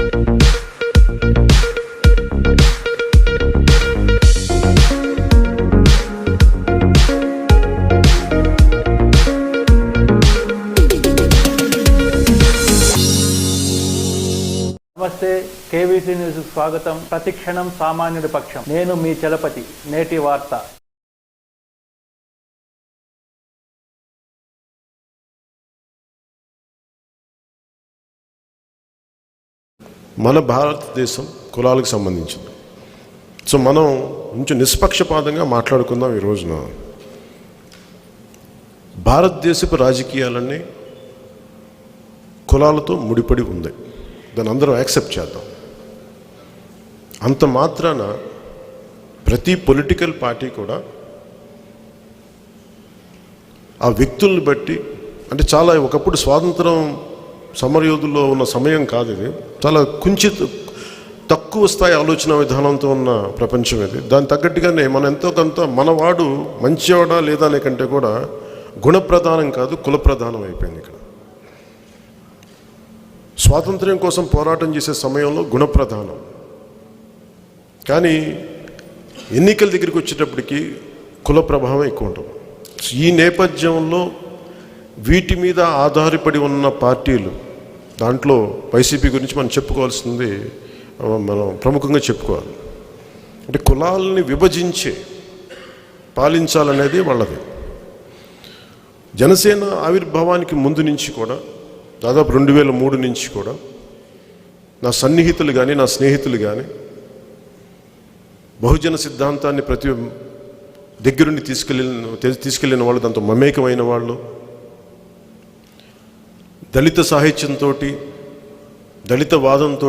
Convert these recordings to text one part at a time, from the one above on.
నమస్తే, KVC news స్వాగతం. ప్రతిక్షణం సామాన్యుడి పక్షం. నేను మీ చలపతి. నేటి వార్త. మన భారతదేశం కులాలకు సంబంధించింది. సో మనం కొంచెం నిష్పక్షపాతంగా మాట్లాడుకుందాం. ఈ రోజున భారతదేశపు రాజకీయాలన్నీ కులాలతో ముడిపడి ఉంది. దాన్ని అందరం యాక్సెప్ట్ చేద్దాం. అంత మాత్రాన ప్రతి పొలిటికల్ పార్టీ కూడా ఆ వ్యక్తుల్ని బట్టి, అంటే చాలా ఒకప్పుడు స్వాతంత్రం సమరయోధుల్లో ఉన్న సమయం కాదు ఇది. చాలా తక్కువ స్థాయి ఆలోచన విధానంతో ఉన్న ప్రపంచం ఇది. దాని తగ్గట్టుగానే మనం ఎంతో కొంత మనవాడు మంచివాడా లేదా అనే కంటే కూడా గుణప్రధానం కాదు, కుల ప్రధానం అయిపోయింది. ఇక్కడ స్వాతంత్ర్యం కోసం పోరాటం చేసే సమయంలో గుణప్రధానం, కానీ ఎన్నికల దగ్గరికి వచ్చేటప్పటికి కుల ప్రభావం ఎక్కువ ఉంటుంది. ఈ నేపథ్యంలో వీటి మీద ఆధారపడి ఉన్న పార్టీలు, దాంట్లో వైసీపీ గురించి మనం చెప్పుకోవాల్సింది, మనం ప్రముఖంగా చెప్పుకోవాలి. అంటే కులాలని విభజించే పాలించాలనేది వాళ్ళది. జనసేన ఆవిర్భావానికి ముందు నుంచి కూడా, దాదాపు 2003 నుంచి కూడా నా సన్నిహితులు కానీ నా స్నేహితులు కానీ బహుజన సిద్ధాంతాన్ని ప్రతి దగ్గరుండి తీసుకెళ్ళిన వాళ్ళు, దాంతో మమేకమైన వాళ్ళు, దళిత సాహిత్యంతో, దళిత వాదంతో,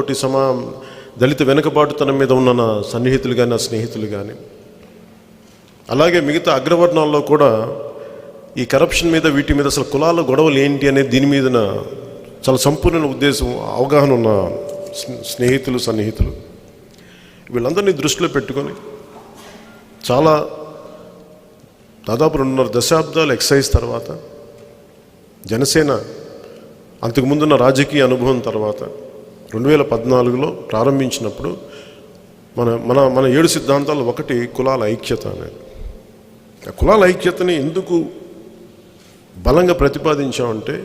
దళిత వెనుకబాటుతనం మీద ఉన్న నా సన్నిహితులు కానీ నా స్నేహితులు కానీ, అలాగే మిగతా అగ్రవర్ణాల్లో కూడా ఈ కరప్షన్ మీద, వీటి మీద, అసలు కులాల గొడవలు ఏంటి అనేది దీని మీద చాలా సంపూర్ణ ఉద్దేశం, అవగాహన ఉన్న స్నేహితులు, సన్నిహితులు, వీళ్ళందరినీ దృష్టిలో పెట్టుకొని చాలా దాదాపు 2.5 దశాబ్దాలు ఎక్సైజ్ తర్వాత, జనసేన అంతకుముందున్న రాజకీయ అనుభవం తర్వాత 2014లో ప్రారంభించినప్పుడు మన 7 సిద్ధాంతాలు ఒకటి కులాల ఐక్యత అనేది. ఆ కులాల ఐక్యతని ఎందుకు బలంగా ప్రతిపాదించామంటే,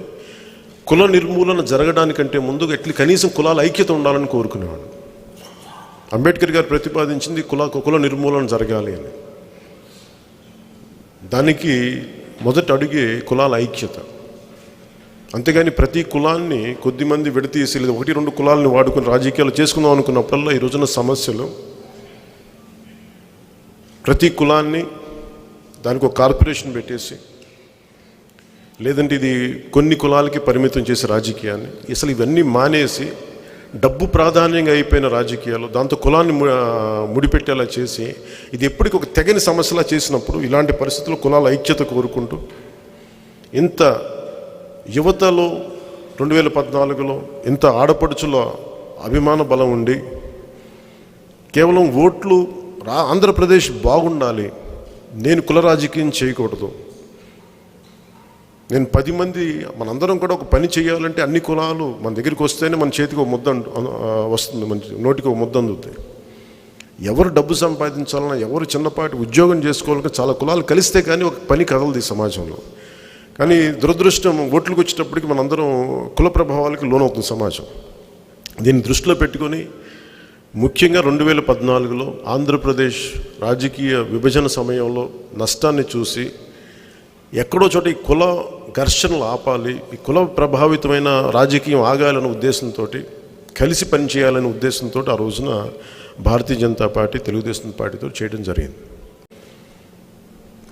కుల నిర్మూలన జరగడానికంటే ముందు కనీసం కులాల ఐక్యత ఉండాలని కోరుకునేవాడు. అంబేద్కర్ గారు ప్రతిపాదించింది కుల నిర్మూలన జరగాలి అని. దానికి మొదటి అడుగే కులాల ఐక్యత. అంతేగాని ప్రతి కులాన్ని కొద్దిమంది విడతీసి, లేదా 1-2 కులాలని వాడుకుని రాజకీయాలు చేసుకుందాం అనుకున్నప్పుడల్లా ఈ రోజున సమస్యలు, ప్రతి కులాన్ని దానికి ఒక కార్పొరేషన్ పెట్టేసి, లేదంటే ఇది కొన్ని కులాలకి పరిమితం చేసే రాజకీయాన్ని, అసలు ఇవన్నీ మానేసి డబ్బు ప్రాధాన్యంగా అయిపోయిన రాజకీయాలు, దాంతో కులాన్ని ముడిపెట్టేలా చేసి, ఇది ఎప్పటికీ ఒక తెగని సమస్యలా చేసినప్పుడు, ఇలాంటి పరిస్థితుల్లో కులాల ఐక్యత కోరుకుంటూ, ఇంత యువతలో 2014లో ఇంత ఆడపడుచుల అభిమాన బలం ఉండి, కేవలం ఓట్లు ఆంధ్రప్రదేశ్ బాగుండాలి, నేను కుల రాజకీయం చేయకూడదు, నేను 10 మంది, మనందరం కూడా ఒక పని చేయాలంటే అన్ని కులాలు మన దగ్గరికి వస్తేనే మన చేతికి ఒక ముద్ద వస్తుంది, మన నోటికి ఒక ముద్ద అందుతాయి. ఎవరు డబ్బు సంపాదించాలన్నా, ఎవరు చిన్నపాటి ఉద్యోగం చేసుకోవాలన్నా చాలా కులాలు కలిస్తే కానీ ఒక పని కదలదు ఈ సమాజంలో. కానీ దురదృష్టం, ఓట్లకు వచ్చేటప్పటికి మనందరం కుల ప్రభావాలకి లోనవుతుంది సమాజం. దీన్ని దృష్టిలో పెట్టుకొని ముఖ్యంగా 2014లో ఆంధ్రప్రదేశ్ రాజకీయ విభజన సమయంలో నష్టాన్ని చూసి, ఎక్కడో చోట ఈ కుల ఘర్షణలు ఆపాలి, ఈ కుల ప్రభావితమైన రాజకీయం ఆగాలనే ఉద్దేశంతో, కలిసి పనిచేయాలనే ఉద్దేశంతో ఆ రోజున భారతీయ జనతా పార్టీ, తెలుగుదేశం పార్టీతో చేయడం జరిగింది.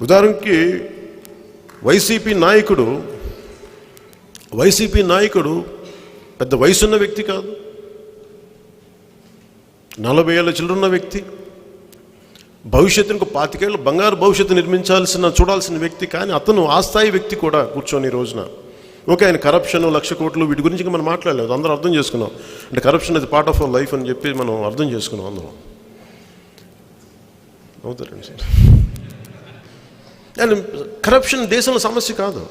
ఉదాహరణకి వైసీపీ నాయకుడు పెద్ద వయసున్న వ్యక్తి కాదు, 40 ఏళ్ళ చిల్లున్న వ్యక్తి, భవిష్యత్తుకు 25 ఏళ్ళు బంగారు భవిష్యత్తు చూడాల్సిన వ్యక్తి. కానీ అతను ఆ స్థాయి వ్యక్తి కూడా కూర్చొని ఈ రోజున, ఓకే, ఆయన కరప్షన్, 1,00,000 కోట్లు, వీటి గురించి మనం మాట్లాడలేదు, అందరూ అర్థం చేసుకున్నాం. అంటే కరప్షన్ ఇది పార్ట్ ఆఫ్ అవర్ లైఫ్ అని చెప్పి మనం అర్థం చేసుకున్నాం అందరం. అవుతారండి సార్. అండ్ కరప్షన్ దేశంలో సమస్య కాదు.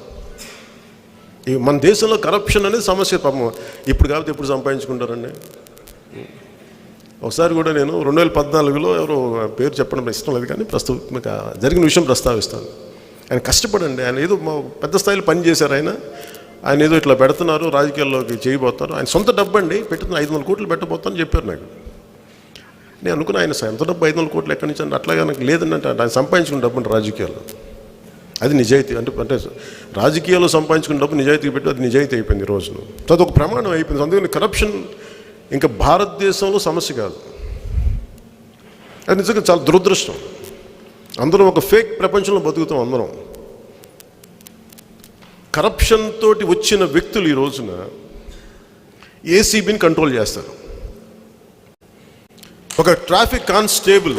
మన దేశంలో కరప్షన్ అనేది సమస్య. పాపం ఇప్పుడు కాబట్టి ఎప్పుడు సంపాదించుకుంటారండి. ఒకసారి కూడా నేను 2014లో ఎవరో పేరు చెప్పడం ఇష్టం లేదు, కానీ ప్రస్తుతం జరిగిన విషయం ప్రస్తావిస్తాను. ఆయన కష్టపడండి, ఆయన ఏదో పెద్ద స్థాయిలో పని చేశారు. ఆయన ఏదో ఇట్లా పెడుతున్నారు, రాజకీయాల్లోకి చేయబోతున్నారు. ఆయన సొంత డబ్బు అండి పెట్టుతున్న 500 కోట్లు పెట్టబోతానని చెప్పారు నాకు. నేను అనుకున్నా ఆయన సొంత డబ్బు 500 కోట్లు ఎక్కడి నుంచి అంటే అట్లాగా నాకు లేదండి అంటే ఆయన సంపాదించుకున్న డబ్బు అంటే రాజకీయాల్లో అది నిజాయితీ అంటే రాజకీయాల్లో సంపాదించుకున్న డబ్బు నిజాయితీ పెట్టి అది నిజాయితీ అయిపోయింది ఈ రోజున. అది ఒక ప్రమాణం అయిపోయింది. అందుకని కరప్షన్ ఇంకా భారతదేశంలో సమస్య కాదు. అది నిజంగా చాలా దురదృష్టం. అందరం ఒక ఫేక్ ప్రపంచంలో బతుకుతాం. అందరం కరప్షన్ తోటి వచ్చిన వ్యక్తులు ఈ రోజున ఏసీబీని కంట్రోల్ చేస్తారు. ఒక ట్రాఫిక్ కానిస్టేబుల్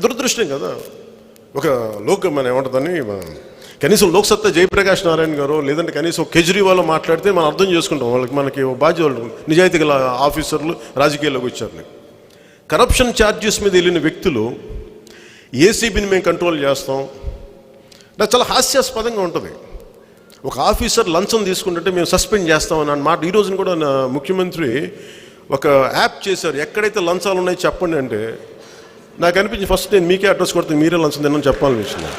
దురదృష్టం కదా. ఒక మన ఏమంటుందని కనీసం లోక్సత్తా జయప్రకాష్ నారాయణ గారు లేదంటే కనీసం కేజ్రీవాల్ మాట్లాడితే మనం అర్థం చేసుకుంటాం. మనకి బాధ్యత నిజాయితీ గల ఆఫీసర్లు రాజకీయాల్లోకి వచ్చారు. కరప్షన్ ఛార్జెస్ మీద వెళ్ళిన వ్యక్తులు ఏసీబీని మేము కంట్రోల్ చేస్తాం. నాకు చాలా హాస్యాస్పదంగా ఉంటుంది. ఒక ఆఫీసర్ లంచం తీసుకుంటుంటే మేము సస్పెండ్ చేస్తామని అన్నమాట. ఈ రోజున కూడా ముఖ్యమంత్రి ఒక యాప్ చేశారు, ఎక్కడైతే లంచాలు ఉన్నాయో చెప్పండి అంటే నాకు అనిపించింది ఫస్ట్ నేను మీకే అడ్రస్ కొడితే మీరే లంచం తిన్నాను చెప్పాలనిపించింది.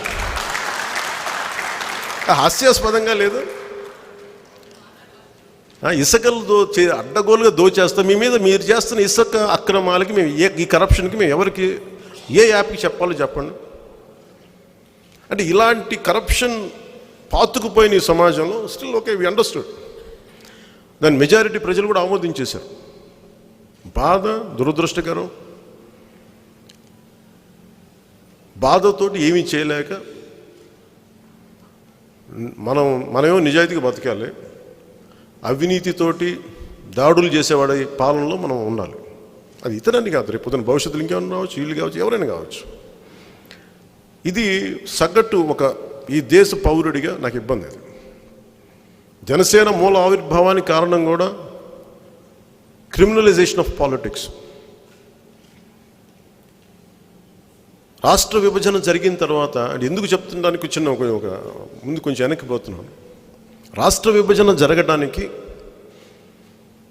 హాస్యాస్పదంగా లేదు. ఇసుకలు అడ్డగోలుగా దోచేస్తాం. మీ మీద మీరు చేస్తున్న ఇసుక అక్రమాలకి మేము ఈ కరప్షన్కి మేము ఎవరికి ఏ యాప్కి చెప్పాలో చెప్పండి. అంటే ఇలాంటి కరప్షన్ పాతుకుపోయిన ఈ సమాజంలో స్టిల్ ఓకే వి అండర్స్టూడ్. దాని మెజారిటీ ప్రజలు కూడా ఆమోదించేశారు. బాధ, దురదృష్టకరం. బాధతోటి ఏమీ చేయలేక మనమేమో నిజాయితీగా బతకాలి, అవినీతితోటి దాడులు చేసేవాడి పాలనలో మనం ఉండాలి. అది ఇతరాన్ని కాదు, రేపు పొద్దున భవిష్యత్తులో ఇంకేమైనా రావచ్చు, వీళ్ళు కావచ్చు, ఎవరైనా కావచ్చు. ఇది సగటు ఈ దేశ పౌరుడిగా నాకు ఇబ్బంది. అది జనసేన మూల ఆవిర్భావానికి కారణం కూడా క్రిమినలైజేషన్ ఆఫ్ పాలిటిక్స్. రాష్ట్ర విభజన జరిగిన తర్వాత అంటే ఎందుకు చెప్తుండడానికి చిన్న ఒక ముందు కొంచెం వెనక్కిపోతున్నాను. రాష్ట్ర విభజన జరగడానికి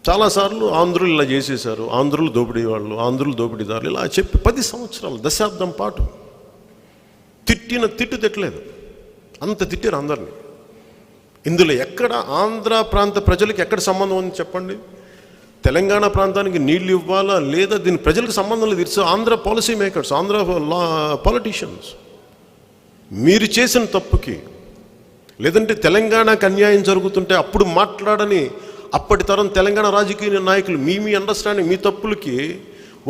చాలాసార్లు ఆంధ్రులు ఇలా చేసేశారు, ఆంధ్రులు దోపిడీ వాళ్ళు, ఆంధ్రులు దోపిడీదారులు ఇలా చెప్పి 10 సంవత్సరాలు దశాబ్దం పాటు తిట్టు తిట్టలేదు. అంత తిట్టారు అందరినీ. ఇందులో ఎక్కడ ఆంధ్ర ప్రాంత ప్రజలకు ఎక్కడ సంబంధం ఉంది చెప్పండి? తెలంగాణ ప్రాంతానికి నీళ్లు ఇవ్వాలా లేదా దీని ప్రజలకు సంబంధం లేదు. It's Andhra policy makers, Andhra politicians. మీరు చేసిన తప్పుకి లేదంటే తెలంగాణకు అన్యాయం జరుగుతుంటే అప్పుడు మాట్లాడని అప్పటి తరం తెలంగాణ రాజకీయ నాయకులు మీ అండర్స్టాండింగ్, మీ తప్పులకి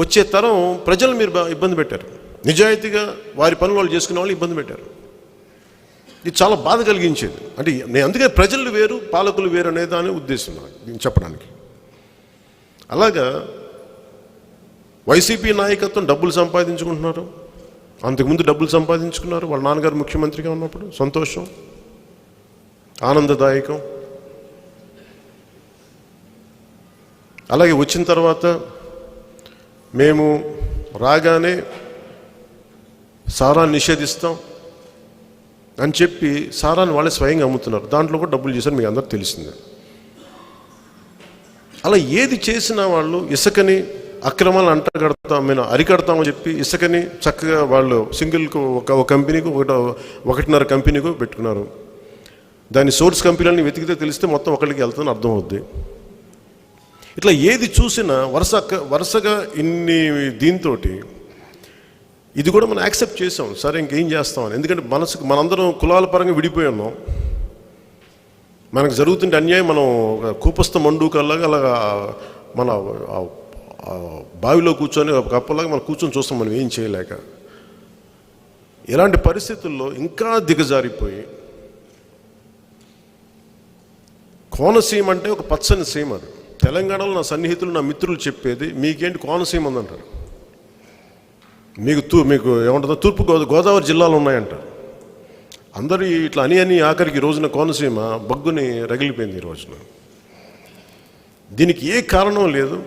వచ్చే తరం ప్రజలు మీరు ఇబ్బంది పెట్టారు. నిజాయితీగా వారి పనులు వాళ్ళు చేసుకునే వాళ్ళు ఇబ్బంది పెట్టారు. ఇది చాలా బాధ కలిగించేది. అంటే నేను అందుకే ప్రజలు వేరు పాలకులు వేరు అనేదాని ఉద్దేశం దీన్ని చెప్పడానికి. అలాగా వైసీపీ నాయకత్వం డబ్బులు సంపాదించుకుంటున్నారు. అంతకుముందు డబ్బులు సంపాదించుకున్నారు. వాళ్ళ నాన్నగారు ముఖ్యమంత్రిగా ఉన్నప్పుడు సంతోషం, ఆనందదాయకం. అలాగే వచ్చిన తర్వాత మేము రాగానే సారాన్ని నిషేధిస్తాం అని చెప్పి సారాన్ని వాళ్ళే స్వయంగా అమ్ముతున్నారు. దాంట్లో కూడా డబ్బులు చేశారు, మీకు అందరూ తెలిసిందే. అలా ఏది చేసినా వాళ్ళు ఇసుకని అక్రమాలు అరికడతామని చెప్పి ఇసుకని చక్కగా వాళ్ళు సింగిల్కు ఒక కంపెనీకి 1.5 కంపెనీకు పెట్టుకున్నారు. దాని సోర్స్ కంపెనీలని వెతికితే తెలిస్తే మొత్తం ఒకరికి వెళ్తుందని అర్థం అవుద్ది. ఇట్లా ఏది చూసినా వరుసగా ఇన్ని దీంతో ఇది కూడా మనం యాక్సెప్ట్ చేసాం. సరే ఇంకేం చేస్తామని. ఎందుకంటే మనందరం కులాల పరంగా విడిపోయి ఉన్నాం. మనకు జరుగుతుంటే అన్యాయం మనం కూపస్థ మండూకల్లాగా అలాగా మన బావిలో కూర్చొని ఒక కప్పలాగా మనం కూర్చొని చూస్తాం, మనం ఏం చేయలేక. ఇలాంటి పరిస్థితుల్లో ఇంకా దిగజారిపోయి కోనసీమ అంటే ఒక పచ్చని సీమ. అది తెలంగాణలో నా సన్నిహితులు నా మిత్రులు చెప్పేది, మీకేంటి కోనసీమ ఉందంటారు. మీకు ఏమంటుందో తూర్పు గోదావరి జిల్లాలు ఉన్నాయంట. అందరూ ఇట్లా అని ఆఖరికి ఈ రోజున కోనసీమ బగ్గుని రగిలిపోయింది ఈ రోజున. దీనికి ఏ కారణం లేదు.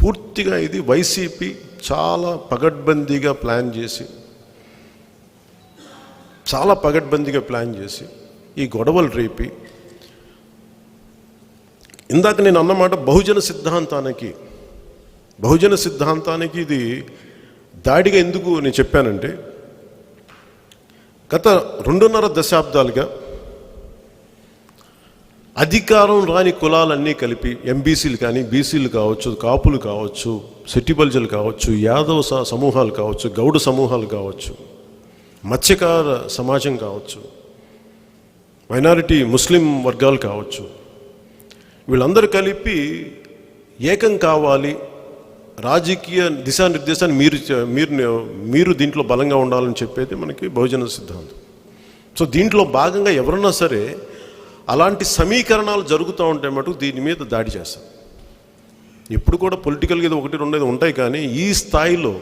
పూర్తిగా ఇది వైసీపీ చాలా పగడ్బందీగా ప్లాన్ చేసి ఈ గొడవలు రేపి ఇందాక నేను అన్నమాట బహుజన సిద్ధాంతానికి ఇది దాడిగా ఎందుకు నేను చెప్పానంటే, గత 2.5 దశాబ్దాలుగా అధికారం రాని కులాలన్నీ కలిపి ఎంబీసీలు కానీ, బీసీలు కావచ్చు, కాపులు కావచ్చు, సెట్టిబల్జలు కావచ్చు, యాదవ సమూహాలు కావచ్చు, గౌడ సమూహాలు కావచ్చు, మత్స్యకార సమాజం కావచ్చు, మైనారిటీ ముస్లిం వర్గాలు కావచ్చు, వీళ్ళందరూ కలిపి ఏకం కావాలి, రాజకీయ దిశానిర్దేశాన్ని మీరు దీంట్లో బలంగా ఉండాలని చెప్పేది మనకి బహుజన సిద్ధాంతం. సో దీంట్లో భాగంగా ఎవరన్నా సరే అలాంటి సమీకరణాలు జరుగుతూ ఉంటే మటుకు దీని మీద దాడి చేస్తాం. ఇప్పుడు కూడా పొలిటికల్గా ఇది 1-2 ఉంటాయి, కానీ ఈ స్థాయిలో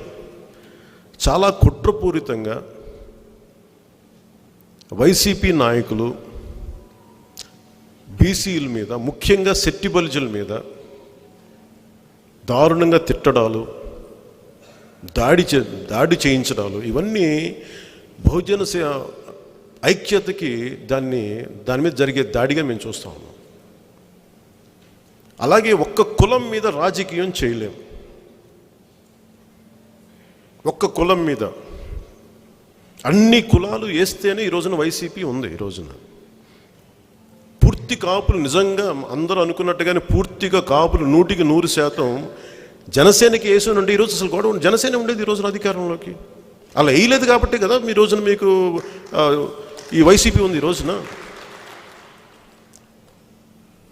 చాలా కుట్రపూరితంగా వైసీపీ నాయకులు బీసీల మీద, ముఖ్యంగా సెట్టిబల్జుల మీద దారుణంగా తిట్టడాలు, దాడి చేయించడాలు, ఇవన్నీ బహుజన ఐక్యతకి దాని మీద జరిగే దాడిగా మేము చూస్తూ ఉన్నాం. అలాగే ఒక్క కులం మీద రాజకీయం చేయలేం. ఒక్క కులం మీద అన్ని కులాలు వేస్తేనే ఈ రోజున వైసీపీ ఉంది. ఈ రోజున పూర్తి కాపులు, నిజంగా అందరూ అనుకున్నట్టుగానే పూర్తిగా కాపులు 100% జనసేనకి వేసునంటే ఈరోజు అసలు గొడవ జనసేన ఉండేది ఈ రోజున అధికారంలోకి. అలా వేయలేదు కాబట్టి కదా ఈ రోజున మీకు ఈ వైసీపీ ఉంది ఈ రోజున.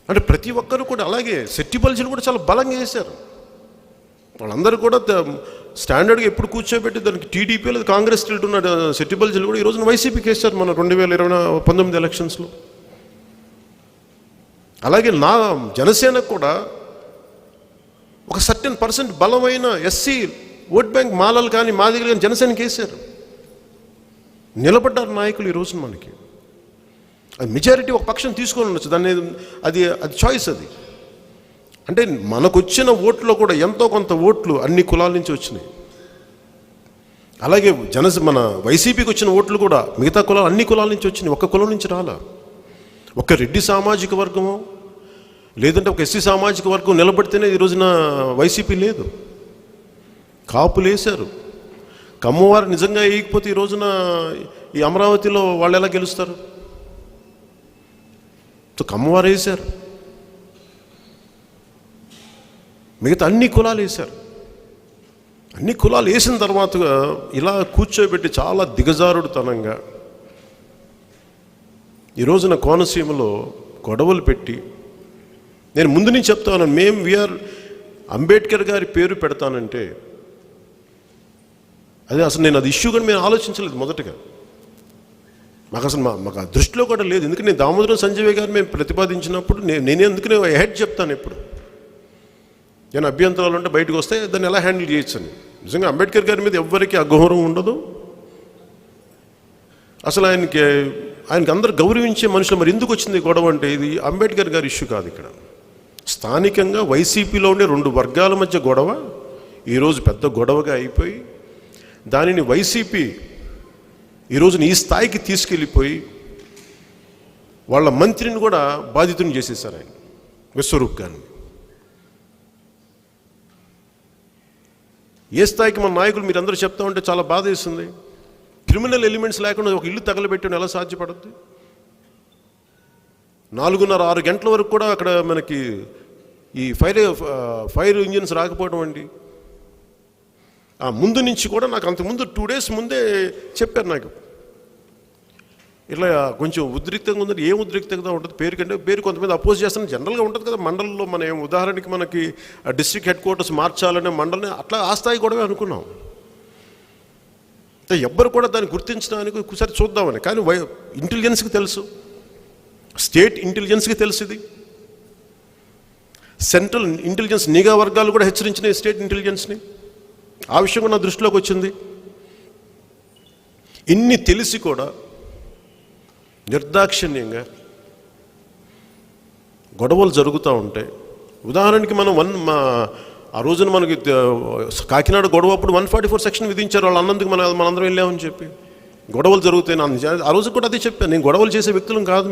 అంటే ప్రతి ఒక్కరు కూడా అలాగే సెట్టిబల్జీలు కూడా చాలా బలంగా వేశారు. వాళ్ళందరూ కూడా స్టాండర్డ్గా ఎప్పుడు కూర్చోబెట్టి దానికి టీడీపీ లేదా కాంగ్రెస్ వెళ్తున్న సెట్టిబల్జీలు కూడా ఈ రోజున వైసీపీకి వేశారు మన 2019 ఎలక్షన్స్లో. అలాగే జనసేనకు కూడా ఒక సర్టెన్ % బలమైన ఎస్సీ ఓట్ బ్యాంక్ మాలలు కానీ మాదిగలు కానీ జనసేనకి వేశారు. నిలబడ్డారు నాయకులు ఈ రోజున. మనకి అది మెజారిటీ ఒక పక్షం తీసుకొని ఉండొచ్చు, అది చాయిస్. అది అంటే మనకు వచ్చిన ఓట్లో కూడా ఎంతో కొంత ఓట్లు అన్ని కులాల నుంచి వచ్చినాయి. అలాగే మన వైసీపీకి వచ్చిన ఓట్లు కూడా మిగతా కులాలు అన్ని కులాల నుంచి వచ్చినాయి, ఒక్క కులం నుంచి రాలా. ఒక రెడ్డి సామాజిక వర్గమో లేదంటే ఒక ఎస్సీ సామాజిక వర్గం నిలబడితేనే ఈ రోజున వైసీపీ లేదు. కాపులు వేశారు. కమ్మవారు నిజంగా వేయకపోతే ఈ రోజున ఈ అమరావతిలో వాళ్ళు ఎలా గెలుస్తారు? సో కమ్మవారు వేశారు, మిగతా అన్ని కులాలు వేశారు. అన్ని కులాలు వేసిన తర్వాత ఇలా కూర్చోబెట్టి చాలా దిగజారుడుతనంగా ఈ రోజున కోనసీమలో గొడవలు పెట్టి, నేను ముందు నుంచి చెప్తాను, వీఆర్ అంబేద్కర్ గారి పేరు పెడతానంటే అదే అసలు నేను అది ఇష్యూ కానీ మేము ఆలోచించలేదు మొదటగా. మాకు ఆ దృష్టిలో కూడా లేదు. ఎందుకంటే నేను దామోదరం సంజయ్ గారు మేము ప్రతిపాదించినప్పుడు నేనే అందుకనే హెడ్ చెప్తాను ఎప్పుడు. నేను అభ్యంతరాలు ఉంటే బయటకు వస్తే దాన్ని ఎలా హ్యాండిల్ చేయొచ్చు అని. నిజంగా అంబేద్కర్ గారి మీద ఎవ్వరికీ అగౌరవం ఉండదు. అసలు ఆయనకి అందరూ గౌరవించే మనుషులు. మరి ఎందుకు వచ్చింది గొడవ అంటే ఇది అంబేద్కర్ గారి ఇష్యూ కాదు. ఇక్కడ స్థానికంగా వైసీపీలో ఉండే 2 వర్గాల మధ్య గొడవ ఈరోజు పెద్ద గొడవగా అయిపోయి దానిని వైసీపీ ఈరోజున ఈ స్థాయికి తీసుకెళ్ళిపోయి వాళ్ళ మంత్రిని కూడా బాధితుని చేసేసారు ఆయన, విశ్వరూప్ గారిని. ఏ స్థాయికి మన నాయకులు మీరందరూ చెప్తా ఉంటే చాలా బాధ వేస్తుంది. క్రిమినల్ ఎలిమెంట్స్ లేకుండా ఒక ఇల్లు తగలబెట్టడం ఎలా సాధ్యపడుద్ది? 4:30-6 గంటల వరకు కూడా అక్కడ మనకి ఈ ఫైర్ ఇంజిన్స్ రాకపోవడం అండి. ఆ ముందు నుంచి కూడా నాకు అంతకుముందు 2 days ముందే చెప్పారు నాకు, ఇట్లా కొంచెం ఉద్రిక్తంగా ఉందని. ఏం ఉద్రిక్తంగా ఉంటుంది? పేరు కొంతమంది అపోజ్ చేస్తాను జనరల్గా ఉంటుంది కదా మండలంలో. మనం ఉదాహరణకి మనకి డిస్ట్రిక్ట్ హెడ్ క్వార్టర్స్ మార్చాలనే మండలని అట్లా ఆ స్థాయి కూడా అనుకున్నాం. ఎవ్వరు కూడా దాన్ని గుర్తించడానికి ఒకసారి చూద్దామని. కానీ ఇంటెలిజెన్స్కి తెలుసు, స్టేట్ ఇంటెలిజెన్స్కి తెలుసు, ఇది సెంట్రల్ ఇంటెలిజెన్స్ నిఘా వర్గాలు కూడా హెచ్చరించినాయి స్టేట్ ఇంటెలిజెన్స్ని. ఆ విషయం కూడా నా దృష్టిలోకి వచ్చింది. ఇన్ని తెలిసి కూడా నిర్దాక్షిణ్యంగా గొడవలు జరుగుతూ ఉంటాయి. ఉదాహరణకి మనం ఆ రోజున మనకి కాకినాడ గొడవ అప్పుడు 144 సెక్షన్ విధించారు. వాళ్ళు అన్నందుకు మనందరం వెళ్ళామని చెప్పి గొడవలు జరుగుతాయి. ఆ రోజు కూడా అదే చెప్పాను, నేను గొడవలు చేసే వ్యక్తులం కాదు.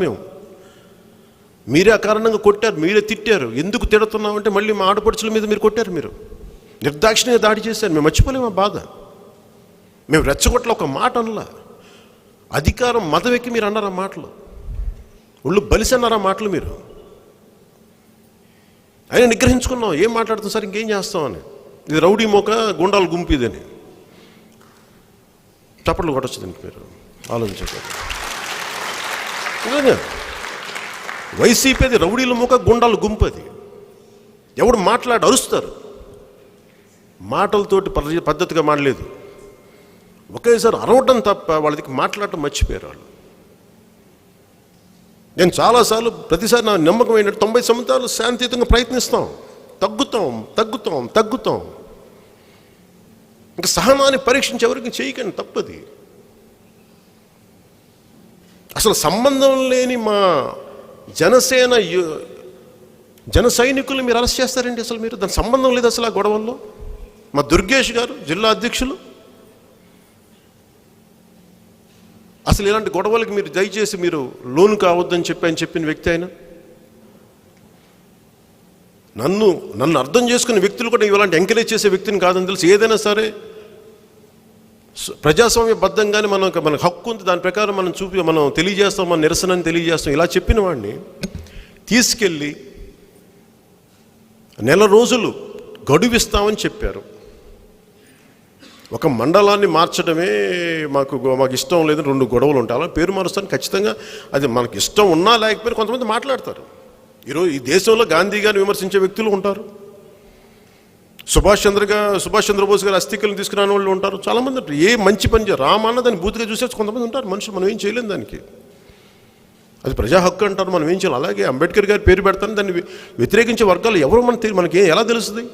మీరే అకారణంగా కొట్టారు, మీరే తిట్టారు. ఎందుకు తిడుతున్నామంటే మళ్ళీ మా ఆడపడుచుల మీద మీరు కొట్టారు. మీరు నిర్దాక్షిణ్యంగా దాడి చేశారు. మేము మర్చిపోలేము ఆ బాధ. మేము రెచ్చగొట్ల ఒక మాట అనలా. అధికారం మతం ఎక్కి మీరు అన్నారు ఆ మాటలు. ఒళ్ళు బలిసి అన్నారు ఆ మాటలు మీరు. అయినా నిగ్రహించుకున్నాం. ఏం మాట్లాడుతాం సార్, ఇంకేం చేస్తామని. ఇది రౌడీ మోక, గుండాలు గుంపు ఇదని చప్పట్లు కొట్టచ్చు. దీనికి మీరు ఆలోచించండి. వైసీపీ అది రౌడీల మోక, గుండాలు గుంపు. అది ఎవడు మాట్లాడి అరుస్తారు. మాటలతోటి పద్ధతిగా మాడలేదు. ఒకేసారి అరవటం తప్ప వాళ్ళకి మాట్లాడటం మర్చిపోయారు వాళ్ళు. నేను చాలాసార్లు ప్రతిసారి నా నమ్మకం ఏంటంటే 90 సంవత్సరాలు శాంతియుతంగా ప్రయత్నిస్తాం, తగ్గుతాం. ఇంకా సహనాన్ని పరీక్షించే ఎవరికి చేయకండి, తప్పది. అసలు సంబంధం లేని మా జనసేన జన సైనికులు మీరు అరెస్ట్ చేస్తారండి. అసలు మీరు దాని సంబంధం లేదు అసలు ఆ గొడవల్లో. మా దుర్గేష్ గారు జిల్లా అధ్యక్షులు, అసలు ఇలాంటి గొడవలకి మీరు దయచేసి మీరు లోను కావద్దని చెప్పిన వ్యక్తి ఆయన. నన్ను అర్థం చేసుకునే వ్యక్తులు కూడా ఇలాంటి ఎంకరేజ్ చేసే వ్యక్తిని కాదని తెలుసు. ఏదైనా సరే ప్రజాస్వామ్యబద్ధంగానే మనకు హక్కు ఉంది, దాని ప్రకారం మనం తెలియజేస్తాం, మన నిరసనని తెలియజేస్తాం. ఇలా చెప్పిన వాడిని తీసుకెళ్ళి నెల రోజులు గడువిస్తామని చెప్పారు. ఒక మండలాన్ని మార్చడమే మాకు ఇష్టం లేదని 2 గొడవలు ఉంటాయి. అలా పేరు మారుస్తాను ఖచ్చితంగా. అది మనకి ఇష్టం ఉన్నా లేకపోయినా కొంతమంది మాట్లాడతారు. ఈరోజు ఈ దేశంలో గాంధీ గారిని విమర్శించే వ్యక్తులు ఉంటారు. సుభాష్ చంద్రబోస్ గారు అస్థికలను తీసుకురాని వాళ్ళు ఉంటారు. చాలామంది ఉంటారు. ఏ మంచి పని రామన్న దాన్ని బూతుగా చూసేసి కొంతమంది ఉంటారు మనుషులు. మనం ఏం చేయలేం దానికి. అది ప్రజా హక్కు అంటారు, మనం ఏం చేయాలి. అలాగే అంబేద్కర్ గారి పేరు పెడతాను, దాన్ని వ్యతిరేకించే వర్గాలు ఎవరు మనకి ఎలా తెలుస్తుంది?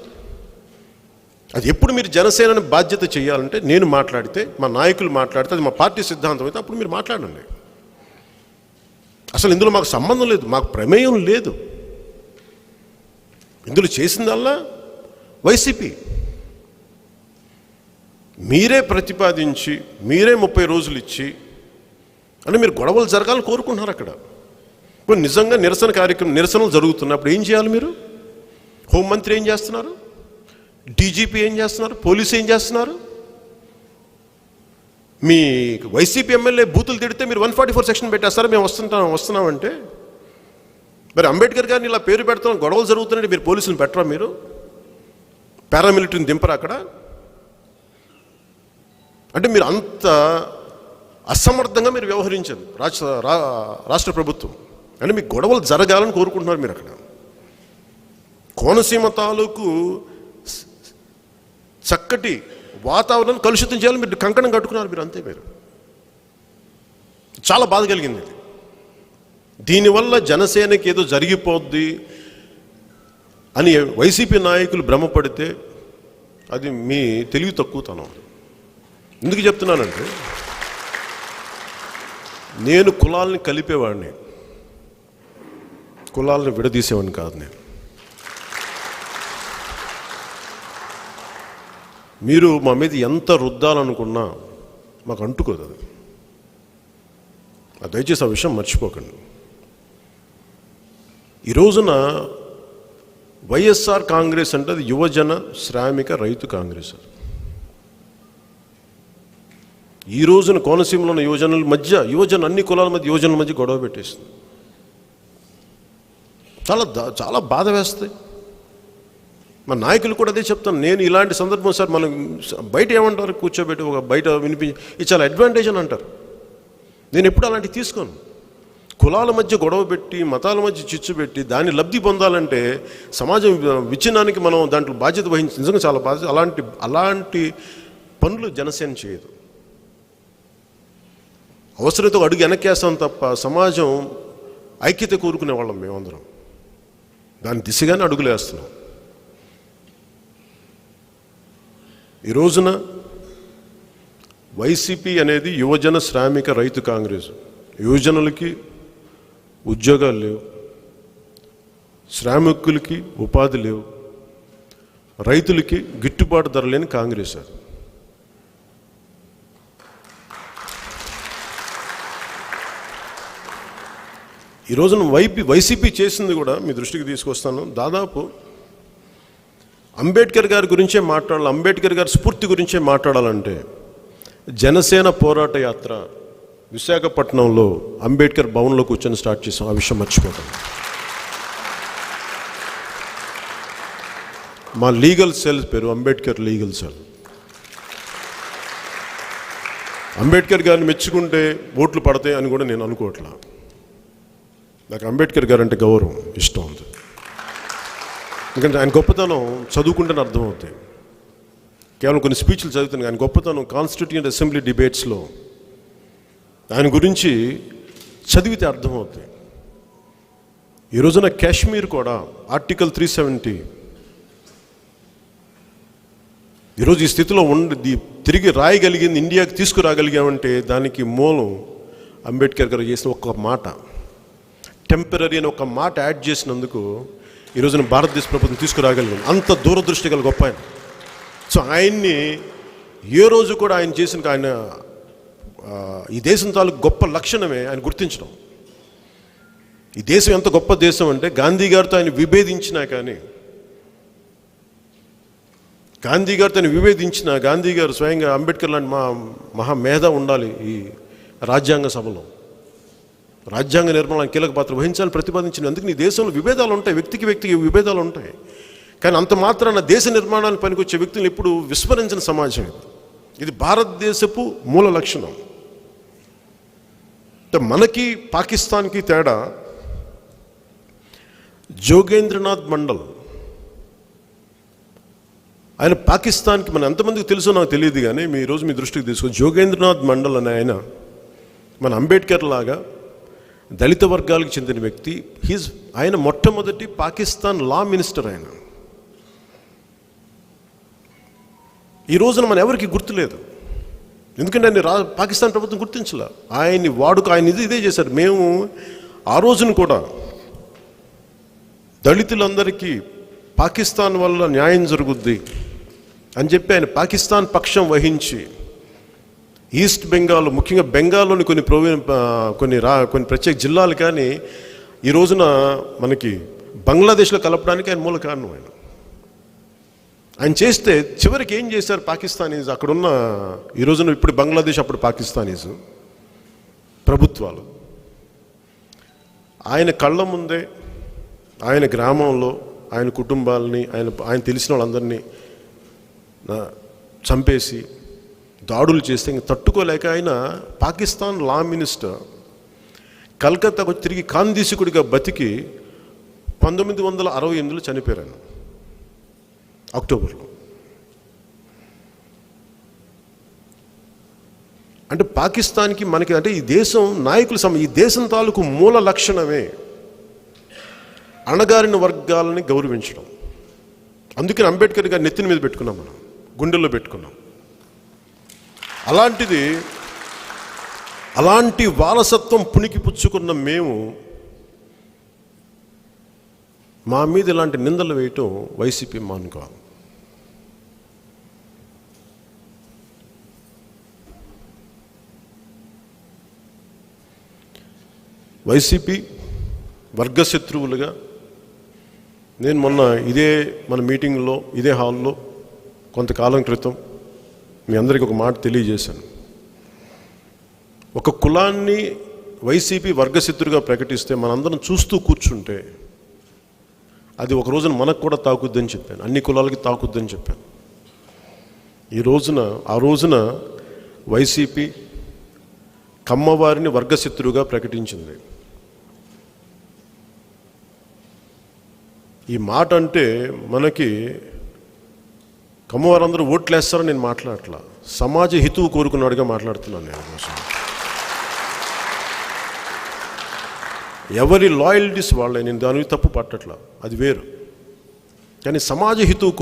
అది ఎప్పుడు మీరు జనసేనని బాధ్యత చేయాలంటే నేను మాట్లాడితే, మా నాయకులు మాట్లాడితే, అది మా పార్టీ సిద్ధాంతం అయితే అప్పుడు మీరు మాట్లాడండి. అసలు ఇందులో మాకు సంబంధం లేదు, మాకు ప్రమేయం లేదు. ఇందులో చేసిందల్లా వైసీపీ. మీరే ప్రతిపాదించి మీరే 30 రోజులు ఇచ్చి అంటే మీరు గొడవలు జరగాలని కోరుకుంటున్నారు. అక్కడ ఇప్పుడు నిజంగా నిరసనలు జరుగుతున్నప్పుడు ఏం చేయాలి మీరు? హోంమంత్రి ఏం చేస్తున్నారు? డీజీపీ ఏం చేస్తున్నారు? పోలీసు ఏం చేస్తున్నారు? మీ వైసీపీ ఎమ్మెల్యే బూతులు తిడితే మీరు 144 సెక్షన్ పెట్టేస్తారా? మేము వస్తున్నామంటే మరి అంబేద్కర్ గారిని ఇలా పేరు పెడతాం, గొడవలు జరుగుతున్నాయంటే మీరు పోలీసులను పెట్టరా? మీరు పారామిలిటరీని దింపరా అక్కడ? అంటే మీరు అంత అసమర్థంగా మీరు వ్యవహరించారు రాష్ట్ర ప్రభుత్వం. అంటే మీకు గొడవలు జరగాలని కోరుకుంటున్నారు మీరు. అక్కడ కోనసీమ తాలూకు చక్కటి వాతావరణం కలుషితం చేయాలని మీరు కంకణం కట్టుకున్నారు మీరు. అంతే. మీరు చాలా బాధ కలిగింది ఇది. దీనివల్ల జనసేనకి ఏదో జరిగిపోద్ది అని వైసీపీ నాయకులు భ్రమపడితే అది మీ తెలివి తక్కువతనం. ఎందుకు చెప్తున్నానంటే నేను కులాలని కలిపేవాడిని, కులాలను విడదీసేవాడిని కాదు. నేను మీరు మా మీద ఎంత రుద్దాలనుకున్నా మాకు అంటుకోదు అది. దయచేసి ఆ విషయం మర్చిపోకండి. ఈ రోజున వైఎస్ఆర్ కాంగ్రెస్ అంటే అది యువజన శ్రామిక రైతు కాంగ్రెస్. ఈ రోజున కోనసీమలో ఉన్న అన్ని కులాల మధ్య యువజనుల మధ్య గొడవ పెట్టేస్తుంది. చాలా బాధ వేస్తాయి. మా నాయకులు కూడా అదే చెప్తాను. నేను ఇలాంటి సందర్భం సార్ మనం బయట ఏమంటారు, కూర్చోబెట్టి ఒక బయట ఇది చాలా అడ్వాంటేజ్ అని అంటారు. నేను ఎప్పుడు అలాంటివి తీసుకోను. కులాల మధ్య గొడవ పెట్టి, మతాల మధ్య చిచ్చు పెట్టి దాన్ని లబ్ధి పొందాలంటే సమాజం విచ్ఛిన్నానికి మనం దాంట్లో బాధ్యత వహించి నిజంగా చాలా బాధ్యత. అలాంటి పనులు జనసేన చేయదు. అవసరంతో అడుగు వెనక్కేస్తాం తప్ప సమాజం ఐక్యత కోరుకునే వాళ్ళం మేమందరం. దాని దిశగానే అడుగులు వేస్తున్నాం. ఈ రోజున వైసీపీ అనేది యువజన శ్రామిక రైతు కాంగ్రెస్. యువజనులకి ఉద్యోగాలు లేవు, శ్రామికులకి ఉపాధి లేవు, రైతులకి గిట్టుబాటు ధర లేని కాంగ్రెస్ అది. ఈ రోజున వైసీపీ చేసింది కూడా మీ దృష్టికి తీసుకొస్తాను. దాదాపు అంబేద్కర్ గారి గురించే మాట్లాడాలి, అంబేద్కర్ గారి స్ఫూర్తి గురించే మాట్లాడాలంటే జనసేన పోరాట యాత్ర విశాఖపట్నంలో అంబేద్కర్ భవన్లో కూర్చొని స్టార్ట్ చేసాం. ఆ విషయం మర్చిపోతాం. మా లీగల్ సెల్ పేరు అంబేద్కర్ లీగల్ సెల్. అంబేద్కర్ గారిని మెచ్చుకుంటే ఓట్లు పడతాయి అని కూడా నేను అనుకోవట్లా. నాకు అంబేద్కర్ గారు అంటే గౌరవం, ఇష్టం ఉంది. ఎందుకంటే ఆయన గొప్పతనం చదువుకుంటేనే అర్థమవుతాయి. కేవలం కొన్ని స్పీచ్లు చదువుతాను. ఆయన గొప్పతనం కాన్స్టిట్యూయెంట్ అసెంబ్లీ డిబేట్స్లో ఆయన గురించి చదివితే అర్థమవుతాయి. ఈ రోజున కాశ్మీర్ కూడా ఆర్టికల్ 370 ఈరోజు ఈ స్థితిలో తిరిగి రాయగలిగింది, ఇండియాకి తీసుకురాగలిగామంటే దానికి మూలం అంబేద్కర్ గారు చేసిన ఒక్క మాట, టెంపరీ అని ఒక మాట యాడ్ చేసినందుకు ఈ రోజున భారతదేశ ప్రభుత్వం తీసుకురాగలిగింది. అంత దూరదృష్టి గల గొప్ప ఆయన. సో ఆయన్ని ఏ రోజు కూడా ఆయన చేసిన ఆయన ఈ దేశం తాలూకు గొప్ప లక్షణమే ఆయన గుర్తించడం. ఈ దేశం ఎంత గొప్ప దేశం అంటే గాంధీ గారితో ఆయన విభేదించినా కానీ, గాంధీ గారు స్వయంగా అంబేద్కర్ లాంటి మహామేధ ఉండాలి ఈ రాజ్యాంగ సభలో, రాజ్యాంగ నిర్మాణానికి కీలక పాత్ర వహించాలని ప్రతిపాదించిన. అందుకని ఈ దేశంలో విభేదాలు ఉంటాయి, వ్యక్తికి విభేదాలు ఉంటాయి. కానీ అంత మాత్రాన దేశ నిర్మాణానికి పనికొచ్చే వ్యక్తులను ఎప్పుడు విస్మరించిన సమాజం ఇది భారతదేశపు మూల లక్షణం. మనకి పాకిస్తాన్కి తేడా, జోగేంద్రనాథ్ మండల్ ఆయన పాకిస్తాన్కి, మన ఎంతమందికి తెలుసో నాకు తెలియదు కానీ ఈరోజు మీ దృష్టికి తీసుకొని జోగేంద్రనాథ్ మండల్ అనే ఆయన మన అంబేద్కర్ లాగా దళిత వర్గాలకు చెందిన వ్యక్తి. ఆయన మొట్టమొదటి పాకిస్తాన్ లా మినిస్టర్. ఆయన ఈ రోజున మన ఎవరికి గుర్తులేదు, ఎందుకంటే ఆయన పాకిస్తాన్ ప్రభుత్వం గుర్తించలే. ఆయన ఇదే చేశారు. మేము ఆ రోజున కూడా దళితులందరికీ పాకిస్తాన్ వల్ల న్యాయం జరుగుద్ది అని చెప్పి ఆయన పాకిస్తాన్ పక్షం వహించి ఈస్ట్ బెంగాల్, ముఖ్యంగా బెంగాల్లోని కొన్ని ప్రత్యేక జిల్లాలు కానీ ఈ రోజున మనకి బంగ్లాదేశ్లో కలపడానికి ఆయన మూల కారణం. ఆయన చేస్తే చివరికి ఏం చేశారు పాకిస్తానీస్, అక్కడున్న ఈ రోజున ఇప్పుడు బంగ్లాదేశ్ అప్పుడు పాకిస్తానీస్ ప్రభుత్వాలు ఆయన కళ్ళ ముందే ఆయన గ్రామంలో ఆయన కుటుంబాలని ఆయన తెలిసిన వాళ్ళందరినీ చంపేసి దాడులు చేస్తే ఇంక తట్టుకోలేక ఆయన పాకిస్తాన్ లా మినిస్టర్ కలకత్తాకు తిరిగి కాందీసికుడిగా బతికి 1968లో చనిపోయారు ఆయన అక్టోబర్లో. అంటే పాకిస్తాన్కి మనకి అంటే ఈ దేశం నాయకులు ఈ దేశం తాలూకు మూల లక్షణమే అణగారిన వర్గాలని గౌరవించడం. అందుకని అంబేద్కర్ గారి నెత్తిన మీద పెట్టుకున్నాం, మనం గుండెల్లో పెట్టుకున్నాం. అలాంటి వారసత్వం పుణికి పుచ్చుకున్న మేము మా మీద ఇలాంటి నిందలు వేయటం వైసీపీ మానుకోవాలి. వైసీపీ వర్గశత్రువులుగా నేను మొన్న మన మీటింగ్లో ఇదే హాల్లో కొంతకాలం క్రితం మీ అందరికీ ఒక మాట తెలియజేశాను. ఒక కులాన్ని వైసీపీ వర్గశత్రుగా ప్రకటిస్తే మనందరం చూస్తూ కూర్చుంటే అది ఒక రోజున మనకు కూడా తాకుద్దని చెప్పాను, అన్ని కులాలకి తాకుద్దని చెప్పాను. ఆ రోజున వైసీపీ కమ్మవారిని వర్గశత్రువుగా ప్రకటించింది. ఈ మాట అంటే మనకి కమ్మవారందరూ ఓట్లేస్తారని నేను మాట్లాడట్లా, సమాజ హితువు కోరుకున్నాడుగా మాట్లాడుతున్నాను నేను. ఎవరి లాయల్టీస్ వాళ్ళే, నేను దానికి తప్పు పట్టట్లా, అది వేరు. కానీ సమాజ హితువు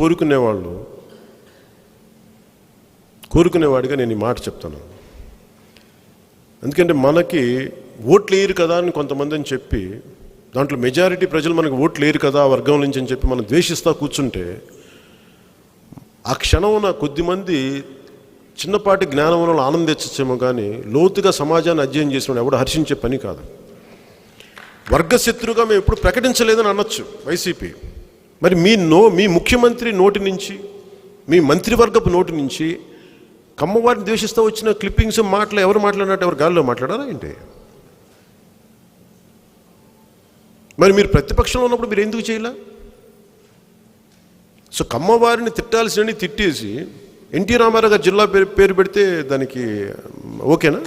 కోరుకునేవాడిగా నేను ఈ మాట చెప్తాను. ఎందుకంటే మనకి ఓట్లు వేయరు కదా అని కొంతమంది అని చెప్పి, దాంట్లో మెజారిటీ ప్రజలు మనకు ఓట్లు వేయరు కదా ఆ వర్గం నుంచి అని చెప్పి మనం ద్వేషిస్తూ కూర్చుంటే ఆ క్షణమున కొద్దిమంది చిన్నపాటి జ్ఞానం వల్ల ఆనందించచ్చేమో కానీ లోతుగా సమాజాన్ని అధ్యయనం చేసిన ఎవడు హర్షించే పని కాదు. వర్గశత్రుగా మేము ఎప్పుడు ప్రకటించలేదని అనొచ్చు వైసీపీ. మరి మీ ముఖ్యమంత్రి నోటి నుంచి, మీ మంత్రివర్గపు నోటి నుంచి కమ్మవారిని ద్వేషిస్తూ వచ్చిన క్లిప్పింగ్స్ మాటలు ఎవరు మాట్లాడినట్టు, ఎవరు గాలిలో మాట్లాడారా ఏంటి? మరి మీరు ప్రతిపక్షంలో ఉన్నప్పుడు మీరు ఎందుకు చేయలే? సో కమ్మవారిని తిట్టాల్సినవి తిట్టేసి ఎన్టీ రామారావు గారు జిల్లా పేరు పెడితే దానికి ఓకేనా?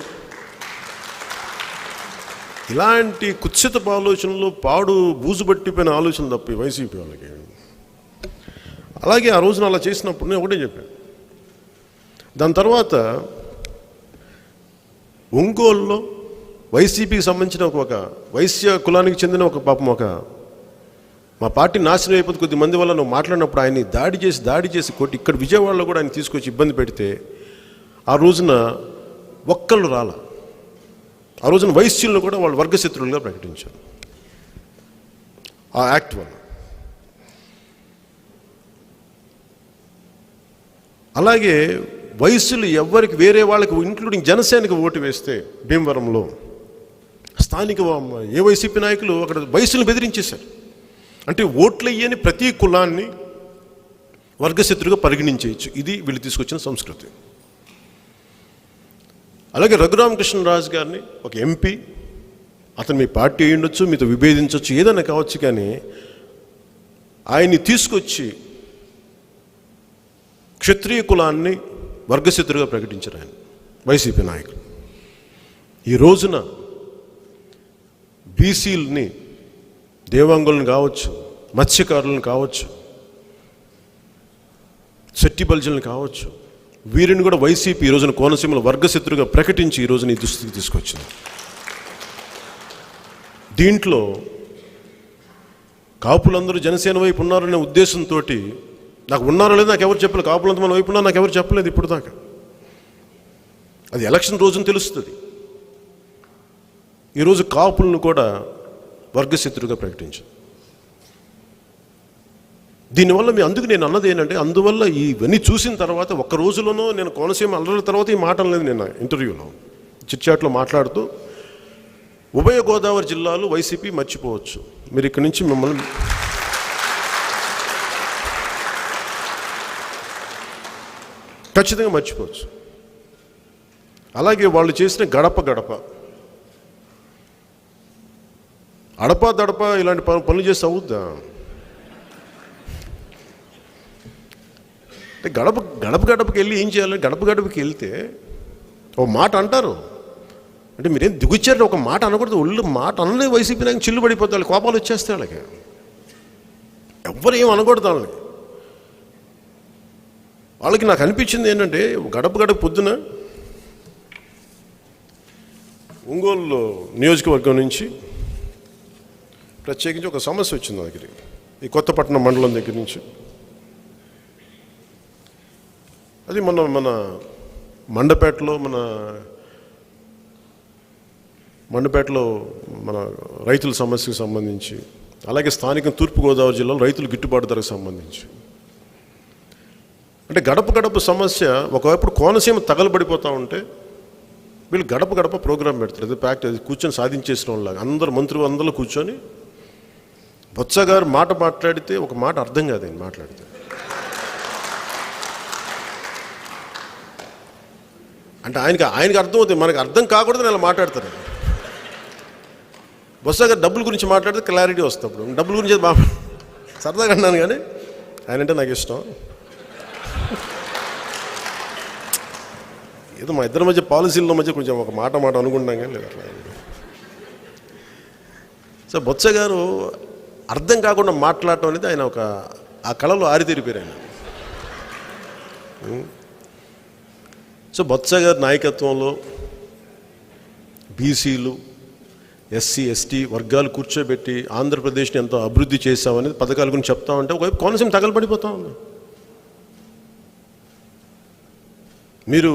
ఇలాంటి కుత్సితపు ఆలోచనలు, బూజు పట్టిపోయిన ఆలోచనలు తప్పి వైసీపీ వాళ్ళకి. అలాగే ఆ రోజున అలా చేసినప్పుడు నేను ఒకటే చెప్పాను. దాని తర్వాత ఒంగోలులో వైసీపీకి సంబంధించిన ఒక వైశ్య కులానికి చెందిన ఒక పాపం, మా పార్టీ నాశనం అయిపోతే కొద్ది మంది వల్ల నువ్వు మాట్లాడినప్పుడు ఆయన్ని దాడి చేసి కొట్టి ఇక్కడ విజయవాడలో కూడా ఆయన తీసుకొచ్చి ఇబ్బంది పెడితే ఆ రోజున ఒక్కళ్ళు రాల. ఆ రోజున వైశ్యులను కూడా వాళ్ళు వర్గశత్రులుగా ప్రకటించారు ఆ యాక్ట్ వల్ల. అలాగే వైశ్యులు ఎవరికి వేరే వాళ్ళకి, ఇంక్లూడింగ్ జనసేనకి ఓటు వేస్తే భీమవరంలో స్థానిక ఏ వైసీపీ నాయకులు అక్కడ వైశ్యులను బెదిరించేశారు. అంటే ఓట్లు అయ్యని ప్రతి కులాన్ని వర్గశత్రుగా పరిగణించేయచ్చు. ఇది వీళ్ళు తీసుకొచ్చిన సంస్కృతి. అలాగే రఘురామకృష్ణరాజు గారిని ఒక ఎంపీ, అతను మీ పార్టీ అయి ఉండొచ్చు, మీతో విభేదించవచ్చు, ఏదైనా కావచ్చు, కానీ ఆయన్ని తీసుకొచ్చి క్షత్రియ కులాన్ని వర్గశత్రుగా ప్రకటించారు ఆయన వైసీపీ నాయకులు. ఈ రోజున బీసీలని, దేవాంగులను కావచ్చు, మత్స్యకారులను కావచ్చు, శెట్టి బల్జలను కావచ్చు, వీరిని కూడా వైసీపీ ఈ రోజున కోనసీమలో వర్గశత్రుగా ప్రకటించి ఈ రోజున ఈ దుస్థితికి తీసుకొచ్చింది. దీంట్లో కాపులందరూ జనసేన వైపు ఉన్నారనే ఉద్దేశంతో, నాకు ఉన్నారో లేదో నాకు ఎవరు చెప్పలేదు, కాపులంతా మన వైపు ఉన్నా నాకు ఎవరు చెప్పలేదు ఇప్పుడు దాకా. అది ఎలక్షన్ రోజున తెలుస్తుంది. ఈరోజు కాపులను కూడా వర్గశత్రుగా ప్రకటించారు. దీనివల్ల అందుకు నేను అన్నది ఏంటంటే, అందువల్ల ఇవన్నీ చూసిన తర్వాత ఒక్క రోజులోనో నేను కోనసీమ అల్లర్ల తర్వాత ఈ మాట అనలేదు. నేను ఇంటర్వ్యూలో చిట్చాట్లో మాట్లాడుతూ ఉభయ గోదావరి జిల్లాలు వైసీపీ మర్చిపోవచ్చు, మీరు ఇక్కడి నుంచి మిమ్మల్ని ఖచ్చితంగా మర్చిపోవచ్చు. అలాగే వాళ్ళు చేసిన గడప అడపా దడప ఇలాంటి పనులు చేస్తే అవుద్దా? అంటే గడపకి వెళ్ళి ఏం చేయాలి? గడపకి వెళ్తే ఓ మాట అంటారు. అంటే మీరేం దిగుచ్చారు, ఒక మాట అనకూడదు. ఒళ్ళు మాట అనలే వైసీపీ నాకు చిల్లు పడిపోతాయి, కోపాలు వచ్చేస్తాయి వాళ్ళకి. ఎవ్వరు ఏం అనకూడదు వాళ్ళకి. నాకు అనిపించింది ఏంటంటే, గడప పొద్దున ఒంగోలు నియోజకవర్గం నుంచి ప్రత్యేకించి ఒక సమస్య వచ్చింది దగ్గరికి, ఈ కొత్తపట్నం మండలం దగ్గర నుంచి. అది మన మండపేటలో మన రైతుల సమస్యకు సంబంధించి, అలాగే స్థానిక తూర్పుగోదావరి జిల్లాలో రైతుల గిట్టుబాటు ధరకు సంబంధించి. అంటే గడప సమస్య ఒకవైపు కోనసీమ తగలబడిపోతూ ఉంటే వీళ్ళు గడప ప్రోగ్రాం పెడతారు. అది ప్యాక్ట్, అది కూర్చొని సాధించేసిన వాళ్ళలాగా అందరు మంత్రులు అందరూ కూర్చొని బొత్స గారు మాట్లాడితే ఒక మాట అర్థం కాదు ఆయన మాట్లాడితే. అంటే ఆయనకి అర్థమవుతుంది, మనకు అర్థం కాకూడదు అలా మాట్లాడతారు. బొత్స గారు డబ్బుల గురించి మాట్లాడితే క్లారిటీ వస్తుంది. అప్పుడు డబ్బుల గురించి సరదాగా అన్నాను, కానీ ఆయన అంటే నాకు ఇష్టం. ఏదో మా ఇద్దరి మధ్య పాలసీల మధ్య కొంచెం ఒక మాట అనుకుంటాం, కానీ లేదు అట్లా. సో బొత్స గారు అర్థం కాకుండా మాట్లాడటం అనేది ఆయన ఆ కళలో ఆరితేరిపోయారు ఆయన. సో బొత్స గారి నాయకత్వంలో బీసీలు, ఎస్సీ, ఎస్టీ వర్గాలు కూర్చోబెట్టి ఆంధ్రప్రదేశ్ని ఎంతో అభివృద్ధి చేశామనేది పథకాల గురించి చెప్తామంటే ఒకవైపు కోనసీమ తగలబడిపోతా ఉంది. మీరు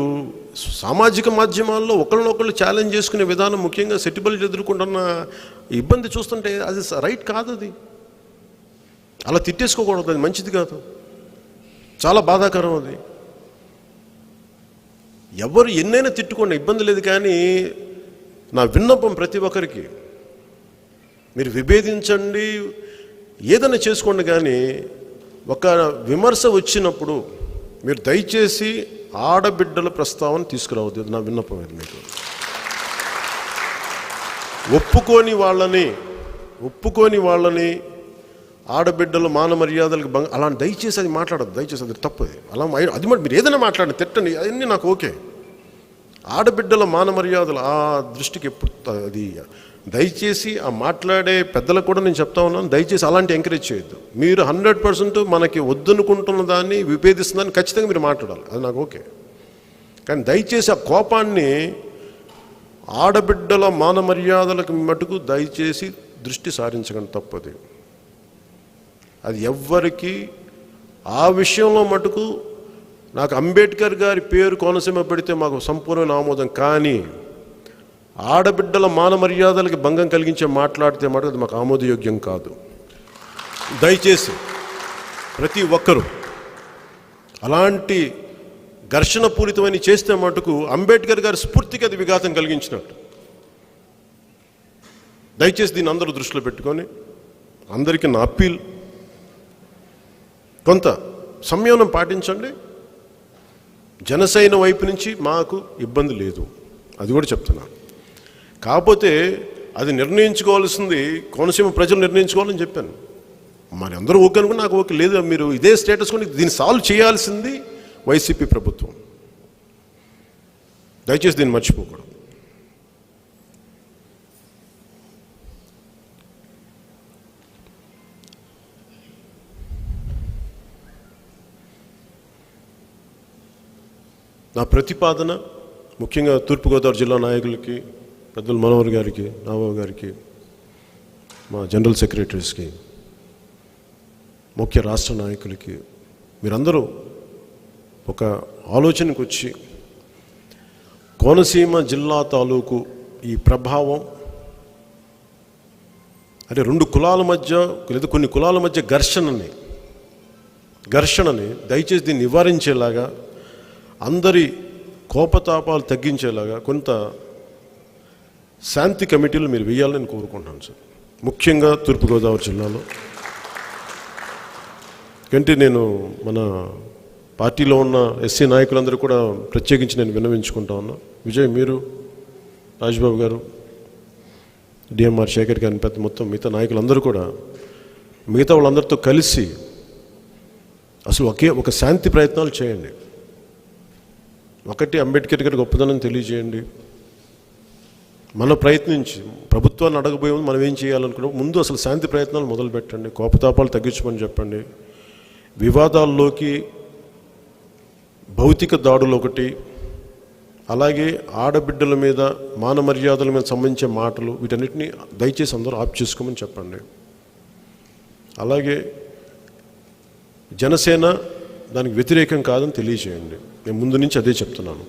సామాజిక మాధ్యమాల్లో ఒకళ్ళనొకళ్ళు ఛాలెంజ్ చేసుకునే విధానం, ముఖ్యంగా సెటిబుల్ ఎదుర్కొంటున్న ఇబ్బంది చూస్తుంటే అది రైట్ కాదు. అది అలా తిట్టేసుకోకూడదు, అది మంచిది కాదు, చాలా బాధాకరం. అది ఎవరు ఎన్నైనా తిట్టుకోండి, ఇబ్బంది లేదు. కానీ నా విన్నపం ప్రతి ఒక్కరికి, మీరు విభేదించండి, ఏదైనా చేసుకోండి, కానీ ఒక విమర్శ వచ్చినప్పుడు మీరు దయచేసి ఆడబిడ్డల ప్రస్తావన తీసుకురావద్దు. నా విన్నపం ఇది మీకు. ఒప్పుకోని వాళ్ళని ఆడబిడ్డలు మాన మర్యాదలకు అలాంటి దయచేసి అది మాట్లాడద్దు. దయచేసి అది తప్పు. అలా అది మీరు ఏదైనా మాట్లాడండి, తిట్టండి, అవన్నీ నాకు ఓకే. ఆడబిడ్డల మాన మర్యాదలు ఆ దృష్టికి ఎప్పుడు అది దయచేసి ఆ మాట్లాడే పెద్దలకు కూడా నేను చెప్తా ఉన్నాను, దయచేసి అలాంటి ఎంకరేజ్ చేయొద్దు. మీరు 100% మనకి వద్దనుకుంటున్న దాన్ని విభేదిస్తుందని ఖచ్చితంగా మీరు మాట్లాడాలి, అది నాకు ఓకే. కానీ దయచేసి ఆ కోపాన్ని ఆడబిడ్డల మాన మర్యాదలకు మటుకు దయచేసి దృష్టి సారించకండి, తప్పది. అది ఎవ్వరికి ఆ విషయంలో మటుకు నాకు అంబేద్కర్ గారి పేరు కోనసీమ పెడితే మాకు సంపూర్ణ ఆమోదం, కానీ ఆడబిడ్డల మాన మర్యాదలకి భంగం కలిగించే మాట్లాడితే మటుకు అది మాకు ఆమోదయోగ్యం కాదు. దయచేసి ప్రతి ఒక్కరూ అలాంటి ఘర్షణ పూరితమని చేస్తే మటుకు అంబేద్కర్ గారి స్ఫూర్తికి అది విఘాతం కలిగించినట్టు. దయచేసి దీన్ని అందరూ దృష్టిలో పెట్టుకొని, అందరికీ నా అప్పీల్, కొంత సంయమనం పాటించండి. జనసేన వైపు నుంచి మాకు ఇబ్బంది లేదు, అది కూడా చెప్తున్నాను. కాకపోతే అది నిర్ణయించుకోవాల్సింది కోనసీమ ప్రజలు నిర్ణయించుకోవాలని చెప్పాను. మరి అందరూ ఓకే అనుకుని నాకు ఓకే లేదు, మీరు ఇదే స్టేటస్ కొని దీన్ని సాల్వ్ చేయాల్సింది వైసీపీ ప్రభుత్వం. దయచేసి దీన్ని మర్చిపోకూడదు. నా ప్రతిపాదన ముఖ్యంగా తూర్పుగోదావరి జిల్లా నాయకులకి, పెద్దలు మనోహర్ గారికి, నాబాబు గారికి, మా జనరల్ సెక్రటరీస్కి, ముఖ్య రాష్ట్ర నాయకులకి, మీరందరూ ఒక ఆలోచనకు వచ్చి కోనసీమ జిల్లా తాలూకు ఈ ప్రభావం అంటే రెండు కులాల మధ్య లేదా కొన్ని కులాల మధ్య ఘర్షణని దయచేసి దీన్ని నివారించేలాగా, అందరి కోపతాపాలు తగ్గించేలాగా కొంత శాంతి కమిటీలు మీరు వేయాలని నేను కోరుకుంటున్నాను సార్, ముఖ్యంగా తూర్పుగోదావరి జిల్లాలో. కంటే నేను మన పార్టీలో ఉన్న ఎస్సీ నాయకులందరూ కూడా ప్రత్యేకించి నేను విన్నవించుకుంటా ఉన్నా. విజయ్, మీరు, రాజ్బాబు గారు, డిఎంఆర్ శేఖర్ గారిని, పెద్ద మొత్తం మిగతా నాయకులందరూ కూడా మిగతా వాళ్ళందరితో కలిసి అసలు ఒక శాంతి ప్రయత్నాలు చేయండి. ఒకటి, అంబేద్కర్ గారి గొప్పదనం తెలియజేయండి. మనం ప్రయత్నించి ప్రభుత్వాన్ని అడగబోయే ముందు మనం ఏం చేయాలనుకున్నాం, ముందు అసలు శాంతి ప్రయత్నాలు మొదలు పెట్టండి. కోపతాపాలు తగ్గించమని చెప్పండి. వివాదాల్లోకి భౌతిక దాడులు ఒకటి, అలాగే ఆడబిడ్డల మీద మాన మర్యాదల మీద సంబంధించే మాటలు, వీటన్నిటిని దయచేసి అందరూ ఆఫ్ చేసుకోమని చెప్పండి. అలాగే జనసేన దానికి వ్యతిరేకం కాదని తెలియజేయండి. నేను ముందు నుంచి అదే చెప్తున్నాను.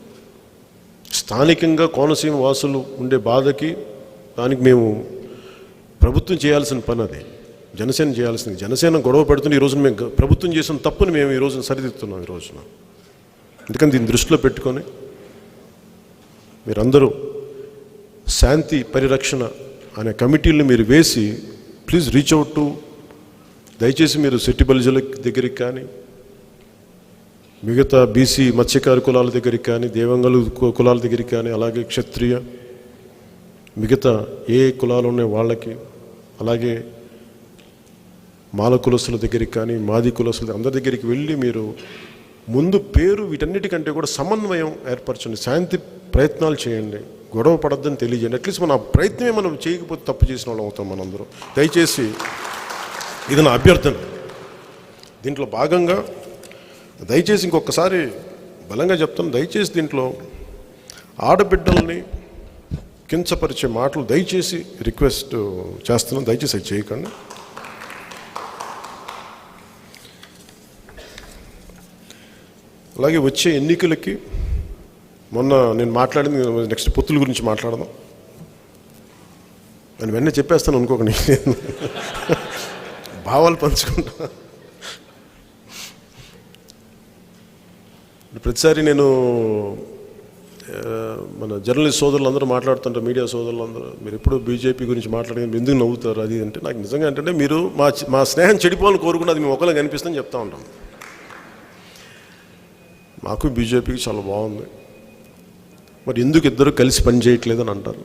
స్థానికంగా కోనసీమ వాసులు ఉండే బాధకి దానికి మేము ప్రభుత్వం చేయాల్సిన పని అది, జనసేన చేయాల్సింది. జనసేన గొడవ పెడుతున్న ఈరోజున మేము ప్రభుత్వం చేసిన తప్పుని మేము ఈరోజున సరిదిద్దుతున్నాం ఈ రోజున. అందుకని దీన్ని దృష్టిలో పెట్టుకొని మీరందరూ శాంతి పరిరక్షణ అనే కమిటీలను మీరు వేసి ప్లీజ్ రీచ్ అవుట్ టు, దయచేసి మీరు శెట్టి బలిజల దగ్గరికి కానీ, మిగతా బీసీ మత్స్యకారు కులాల దగ్గరికి కానీ, దేవంగలు కులాల దగ్గరికి కానీ, అలాగే క్షత్రియ మిగతా ఏ కులాలు ఉన్నాయి వాళ్ళకి, అలాగే మాల కులస్తుల దగ్గరికి కానీ, మాది కులస్తుల అందరి దగ్గరికి వెళ్ళి మీరు ముందు పేరు వీటన్నిటికంటే కూడా సమన్వయం ఏర్పరచండి, శాంతి ప్రయత్నాలు చేయండి, గొడవ పడద్దని తెలియజేయండి. అట్లీస్ట్ మన ప్రయత్నమే మనం చేయకపోతే తప్పు చేసిన వాళ్ళం అవుతాం మనందరూ. దయచేసి ఇది నా అభ్యర్థన. దీంట్లో భాగంగా దయచేసి ఇంకొకసారి బలంగా చెప్తాను, దయచేసి దీంట్లో ఆడబిడ్డల్ని కించపరిచే మాటలు దయచేసి రిక్వెస్ట్ చేస్తున్నాను, దయచేసి అది చేయకండి. అలాగే వచ్చే ఎన్నికలకి మొన్న నేను మాట్లాడింది, నెక్స్ట్ పొత్తుల గురించి మాట్లాడదాం. నేను వెంటనే చెప్పేస్తాను అనుకోకండి, భావాలు పంచుకుంటా. ప్రతిసారి నేను మన జర్నలిస్ట్ సోదరులందరూ మాట్లాడుతుంటారు, మీడియా సోదరులందరూ మీరు ఎప్పుడు బీజేపీ గురించి మాట్లాడిన ఎందుకు నవ్వుతారు అది అంటే, నాకు నిజంగా ఏంటంటే మీరు మా స్నేహం చెడిపోవాలని కోరుకుని అది మేము ఒకళ్ళకి కనిపిస్తుందని చెప్తా ఉంటాం. మాకు బీజేపీకి చాలా బాగుంది, మరి ఎందుకు ఇద్దరు కలిసి పనిచేయట్లేదని అంటారు.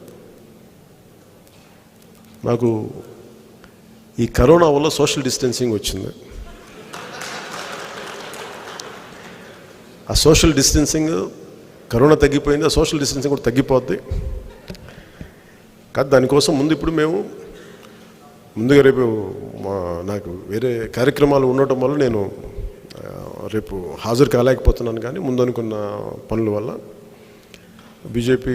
నాకు ఈ కరోనా వల్ల సోషల్ డిస్టెన్సింగ్ వచ్చింది. ఆ సోషల్ డిస్టెన్సింగ్ కరోనా తగ్గిపోయింది, ఆ సోషల్ డిస్టెన్సింగ్ కూడా తగ్గిపోద్ది. కాదు దానికోసం ముందు ఇప్పుడు మేము ముందుగా రేపు నాకు వేరే కార్యక్రమాలు ఉండటం వల్ల నేను రేపు హాజరు కాలేకపోతున్నాను. కానీ ముందు అనుకున్న పనుల వల్ల బీజేపీ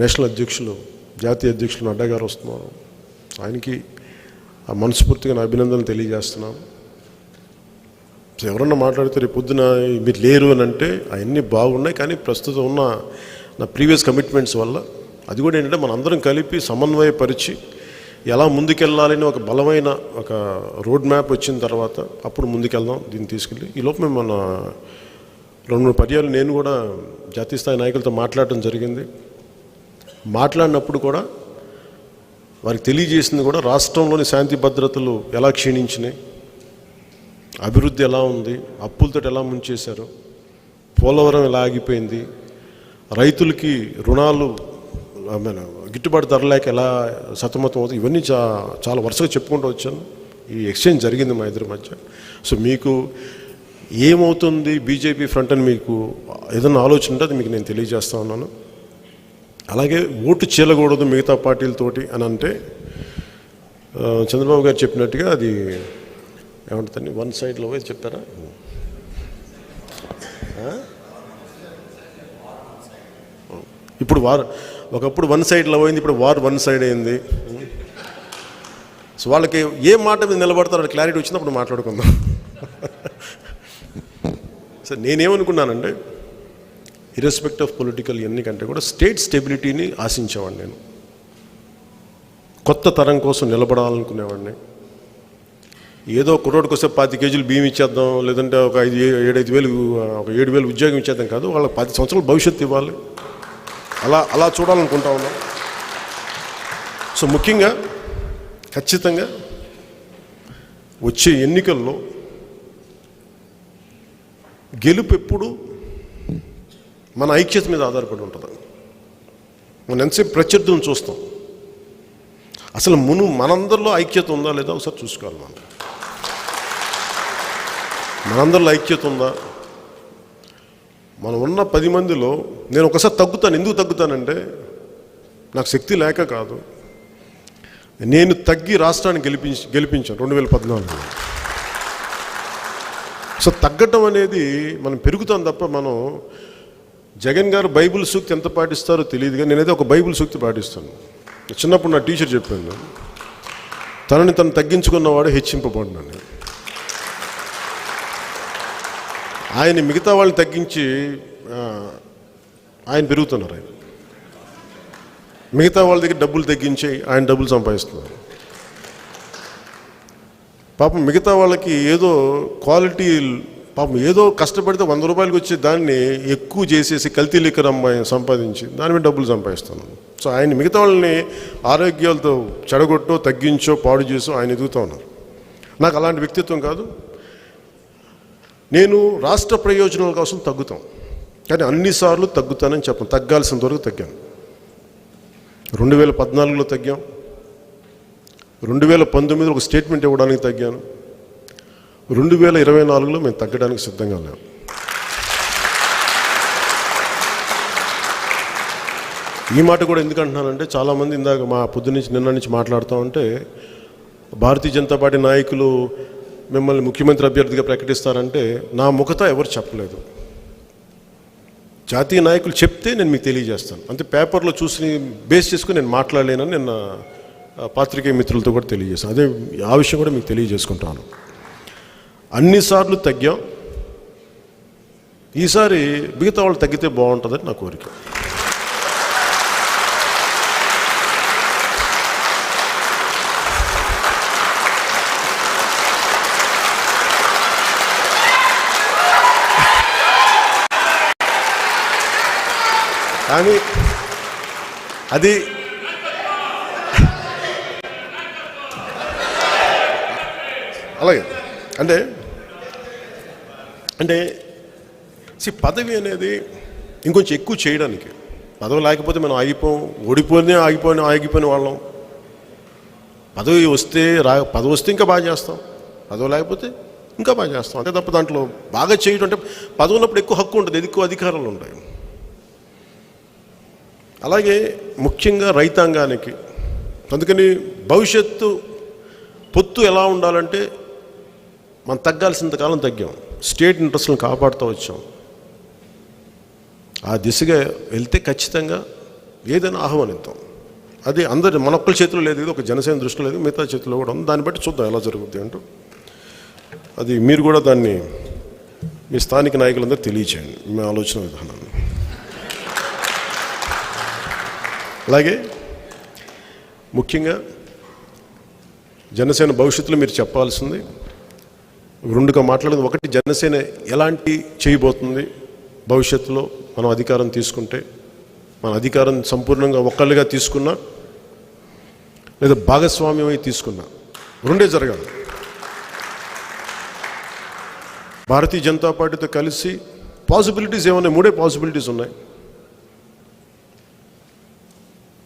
నేషనల్ అధ్యక్షులు, జాతీయ అధ్యక్షులు నడ్డా గారు వస్తున్నారు. ఆయనకి ఆ మనస్ఫూర్తిగా నా అభినందనలు తెలియజేస్తున్నాను. సో ఎవరన్నా మాట్లాడితే రేపు పొద్దున మీరు లేరు అని అంటే అవన్నీ బాగున్నాయి, కానీ ప్రస్తుతం ఉన్న నా ప్రీవియస్ కమిట్మెంట్స్ వల్ల అది కూడా ఏంటంటే మనందరం కలిపి సమన్వయపరిచి ఎలా ముందుకెళ్ళాలని ఒక బలమైన ఒక రోడ్ మ్యాప్ వచ్చిన తర్వాత అప్పుడు ముందుకెళ్దాం దీన్ని తీసుకెళ్ళి. ఈ లోపు మేము మన 2-3 పర్యాలు నేను కూడా జాతీయ స్థాయి నాయకులతో మాట్లాడటం జరిగింది. మాట్లాడినప్పుడు కూడా వారికి తెలియజేసింది కూడా రాష్ట్రంలోని శాంతి భద్రతలు ఎలా క్షీణించినాయి, అభివృద్ధి ఎలా ఉంది, అప్పులతో ఎలా ముంచేశారు, పోలవరం ఎలా ఆగిపోయింది, రైతులకి రుణాలు గిట్టుబాటు ధర లేక ఎలా సతమతం అవుతుంది, ఇవన్నీ చాలా వరుసగా చెప్పుకుంటూ వచ్చాను. ఈ ఎక్స్చేంజ్ జరిగింది మా ఇద్దరి మధ్య. సో మీకు ఏమవుతుంది బీజేపీ ఫ్రంట్ అని మీకు ఏదైనా ఆలోచన ఉంటే అది మీకు నేను తెలియజేస్తా ఉన్నాను. అలాగే ఓటు చీలకూడదు మిగతా పార్టీలతోటి అని అంటే చంద్రబాబు గారు చెప్పినట్టుగా అది ఏమంటుందండి, వన్ సైడ్లో పోయి చెప్పారా? ఇప్పుడు ఒకప్పుడు వన్ సైడ్లో పోయింది, ఇప్పుడు వార్ వన్ సైడ్ అయింది. సో వాళ్ళకి ఏ మాట మీద నిలబడతారో క్లారిటీ వచ్చినప్పుడు మాట్లాడుకుందాం. సో నేనేమనుకున్నానంటే ఇర్రెస్పెక్ట్ ఆఫ్ పొలిటికల్ ఇవన్నీ కంటే కూడా స్టేట్ స్టెబిలిటీని ఆశించేవాడిని. నేను కొత్త తరం కోసం నిలబడాలనుకునేవాడిని. ఏదో కుర్రోడికి వస్తే 10 కేజీలు బియ్యం ఇచ్చేద్దాం, లేదంటే ఒక 7 వేలు ఉద్యోగం ఇచ్చేద్దాం కాదు, వాళ్ళకి 10 సంవత్సరాల భవిష్యత్తు ఇవ్వాలి, అలా చూడాలనుకుంటా ఉన్నాం. సో ముఖ్యంగా ఖచ్చితంగా వచ్చే ఎన్నికల్లో గెలుపు ఎప్పుడు మన ఐక్యత మీద ఆధారపడి ఉంటుంది. మనం ఎంతసేపు ప్రత్యర్థులను చూస్తాం, అసలు మనందరిలో ఐక్యత ఉందా లేదా ఒకసారి చూసుకోవాలి. మనందరిలో ఐక్యత ఉందా? మనం ఉన్న 10 మందిలో నేను ఒకసారి తగ్గుతాను. ఎందుకు తగ్గుతానంటే నాకు శక్తి లేక కాదు, నేను తగ్గి రాష్ట్రాన్ని గెలిపించాను 2014. సో తగ్గటం అనేది మనం పెరుగుతాం తప్ప మనం జగన్ గారు బైబిల్ సూక్తి ఎంత పాటిస్తారో తెలియదు, కానీ నేనైతే ఒక బైబిల్ సూక్తి పాటిస్తాను. చిన్నప్పుడు నా టీచర్ చెప్పాను, తనని తను తగ్గించుకున్నవాడు హెచ్చింపబడినాను. ఆయన మిగతా వాళ్ళని తగ్గించి ఆయన పెరుగుతున్నారు. ఆయన మిగతా వాళ్ళ దగ్గర డబ్బులు తగ్గించి ఆయన డబ్బులు సంపాదిస్తున్నారు. పాపం మిగతా వాళ్ళకి ఏదో క్వాలిటీ, పాపం ఏదో కష్టపడితే 100 రూపాయలకి వచ్చి దాన్ని ఎక్కువ చేసేసి కల్తీ లిక్కర్ అమ్మాయి సంపాదించి దాని మీద డబ్బులు సంపాదిస్తున్నాను. సో ఆయన మిగతా వాళ్ళని ఆరోగ్యాలతో చెడగొట్టో తగ్గించో పాడు చేసో ఆయన ఎదుగుతూ ఉన్నారు. నాకు అలాంటి వ్యక్తిత్వం కాదు. నేను రాష్ట్ర ప్రయోజనాల కోసం తగ్గుతాం, కానీ అన్నిసార్లు తగ్గుతానని చెప్పను. తగ్గాల్సినంత వరకు తగ్గాను. 2014లో తగ్గాం, 2019లో ఒక స్టేట్మెంట్ ఇవ్వడానికి తగ్గాను, 2024లో మేము తగ్గడానికి సిద్ధంగా ఉన్నాం. ఈ మాట కూడా ఎందుకు అంటున్నానంటే చాలామంది ఇందాక మా నిన్న నుంచి మాట్లాడుతూ ఉంటే భారతీయ జనతా పార్టీ నాయకులు మిమ్మల్ని ముఖ్యమంత్రి అభ్యర్థిగా ప్రకటిస్తారంటే నా ముఖత ఎవరు చెప్పలేదు. జాతీయ నాయకులు చెప్తే నేను మీకు తెలియజేస్తాను. అంతే పేపర్లో చూసి బేస్ చేసుకుని నేను మాట్లాడలేనని నిన్న పాత్రికేయ మిత్రులతో కూడా తెలియజేస్తాను. అదే ఆ విషయం కూడా మీకు తెలియజేసుకుంటాను. అన్నిసార్లు తగ్గాం, ఈసారి మిగతా వాళ్ళు తగ్గితే బాగుంటుందని నా కోరిక. కానీ అది అలాగే అంటే అంటే పదవి అనేది ఇంకొంచెం ఎక్కువ చేయడానికి. పదవి లేకపోతే మనం ఆగిపోయిన వాళ్ళం. పదవి వస్తే ఇంకా బాగా చేస్తాం, పదవి లేకపోతే ఇంకా బాగా చేస్తాం. అంతే తప్ప దాంట్లో బాగా చేయడం అంటే పదవి ఉన్నప్పుడు ఎక్కువ హక్కు ఉంటుంది, ఎక్కువ అధికారాలు ఉంటాయి. అలాగే ముఖ్యంగా రైతాంగానికి. అందుకని భవిష్యత్తు పొత్తు ఎలా ఉండాలంటే మనం తగ్గాల్సినంతకాలం తగ్గాం, స్టేట్ ఇంట్రెస్ట్లను కాపాడుతూ వచ్చాం. ఆ దిశగా వెళ్తే ఖచ్చితంగా ఏదైనా ఆహ్వానిద్దాం. అది అందరి మన ఒక్కరి చేతిలో లేదు, ఇది ఒక జనసేన దృష్టిలో లేదు, మిగతా చేతిలో కూడా ఉంది. దాన్ని బట్టి చూద్దాం ఎలా జరుగుద్ది అంటూ. అది మీరు కూడా దాన్ని మీ స్థానిక నాయకులందరూ తెలియచేయండి మీ ఆలోచన విధానాన్ని. అలాగే ముఖ్యంగా జనసేన భవిష్యత్తులో మీరు చెప్పాల్సింది రెండుగా మాట్లాడేది. ఒకటి, జనసేన ఎలాంటి చేయబోతుంది భవిష్యత్తులో మనం అధికారం తీసుకుంటే. మన అధికారం సంపూర్ణంగా ఒక్కళ్ళుగా తీసుకున్నా లేదా భాగస్వామ్యమై తీసుకున్నా, రెండే జరగాలి. భారతీయ జనతా పార్టీతో కలిసి పాసిబిలిటీస్ ఏమన్నాయి? మూడే పాసిబిలిటీస్ ఉన్నాయి.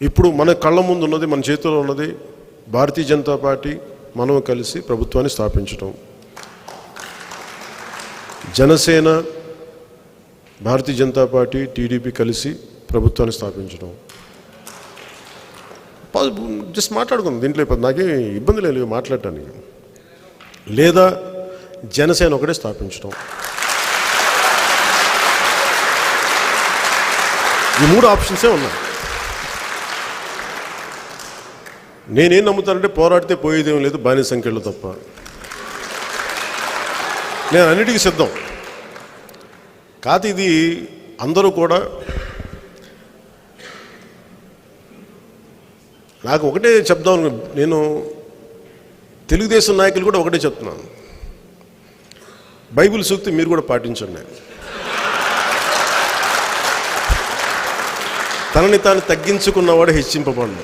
ఇప్పుడు మన కళ్ళ ముందు ఉన్నది, మన చేతిలో ఉన్నది, భారతీయ జనతా పార్టీ మనం కలిసి ప్రభుత్వాన్ని స్థాపించడం. జనసేన, భారతీయ జనతా పార్టీ, టీడీపీ కలిసి ప్రభుత్వాన్ని స్థాపించడం. జస్ట్ మాట్లాడుకుందాం, దీంట్లో నాకేం ఇబ్బంది లేదు మాట్లాడటానికి. లేదా జనసేన ఒకటే స్థాపించడం. ఈ మూడు ఆప్షన్సే ఉన్నాయి. నేనేం నమ్ముతానంటే పోరాడితే పోయేదేం లేదు, బానిస సంఖ్యలు తప్ప. నేను అన్నిటికీ సిద్ధం. కాదు ఇది అందరూ కూడా నాకు ఒకటే చెప్దాం. నేను తెలుగుదేశం నాయకులు కూడా ఒకటే చెప్తున్నాను, బైబిల్ సూక్తి మీరు కూడా పాటించండి. తనని తాను తగ్గించుకున్నవాడు హెచ్చింపబడు.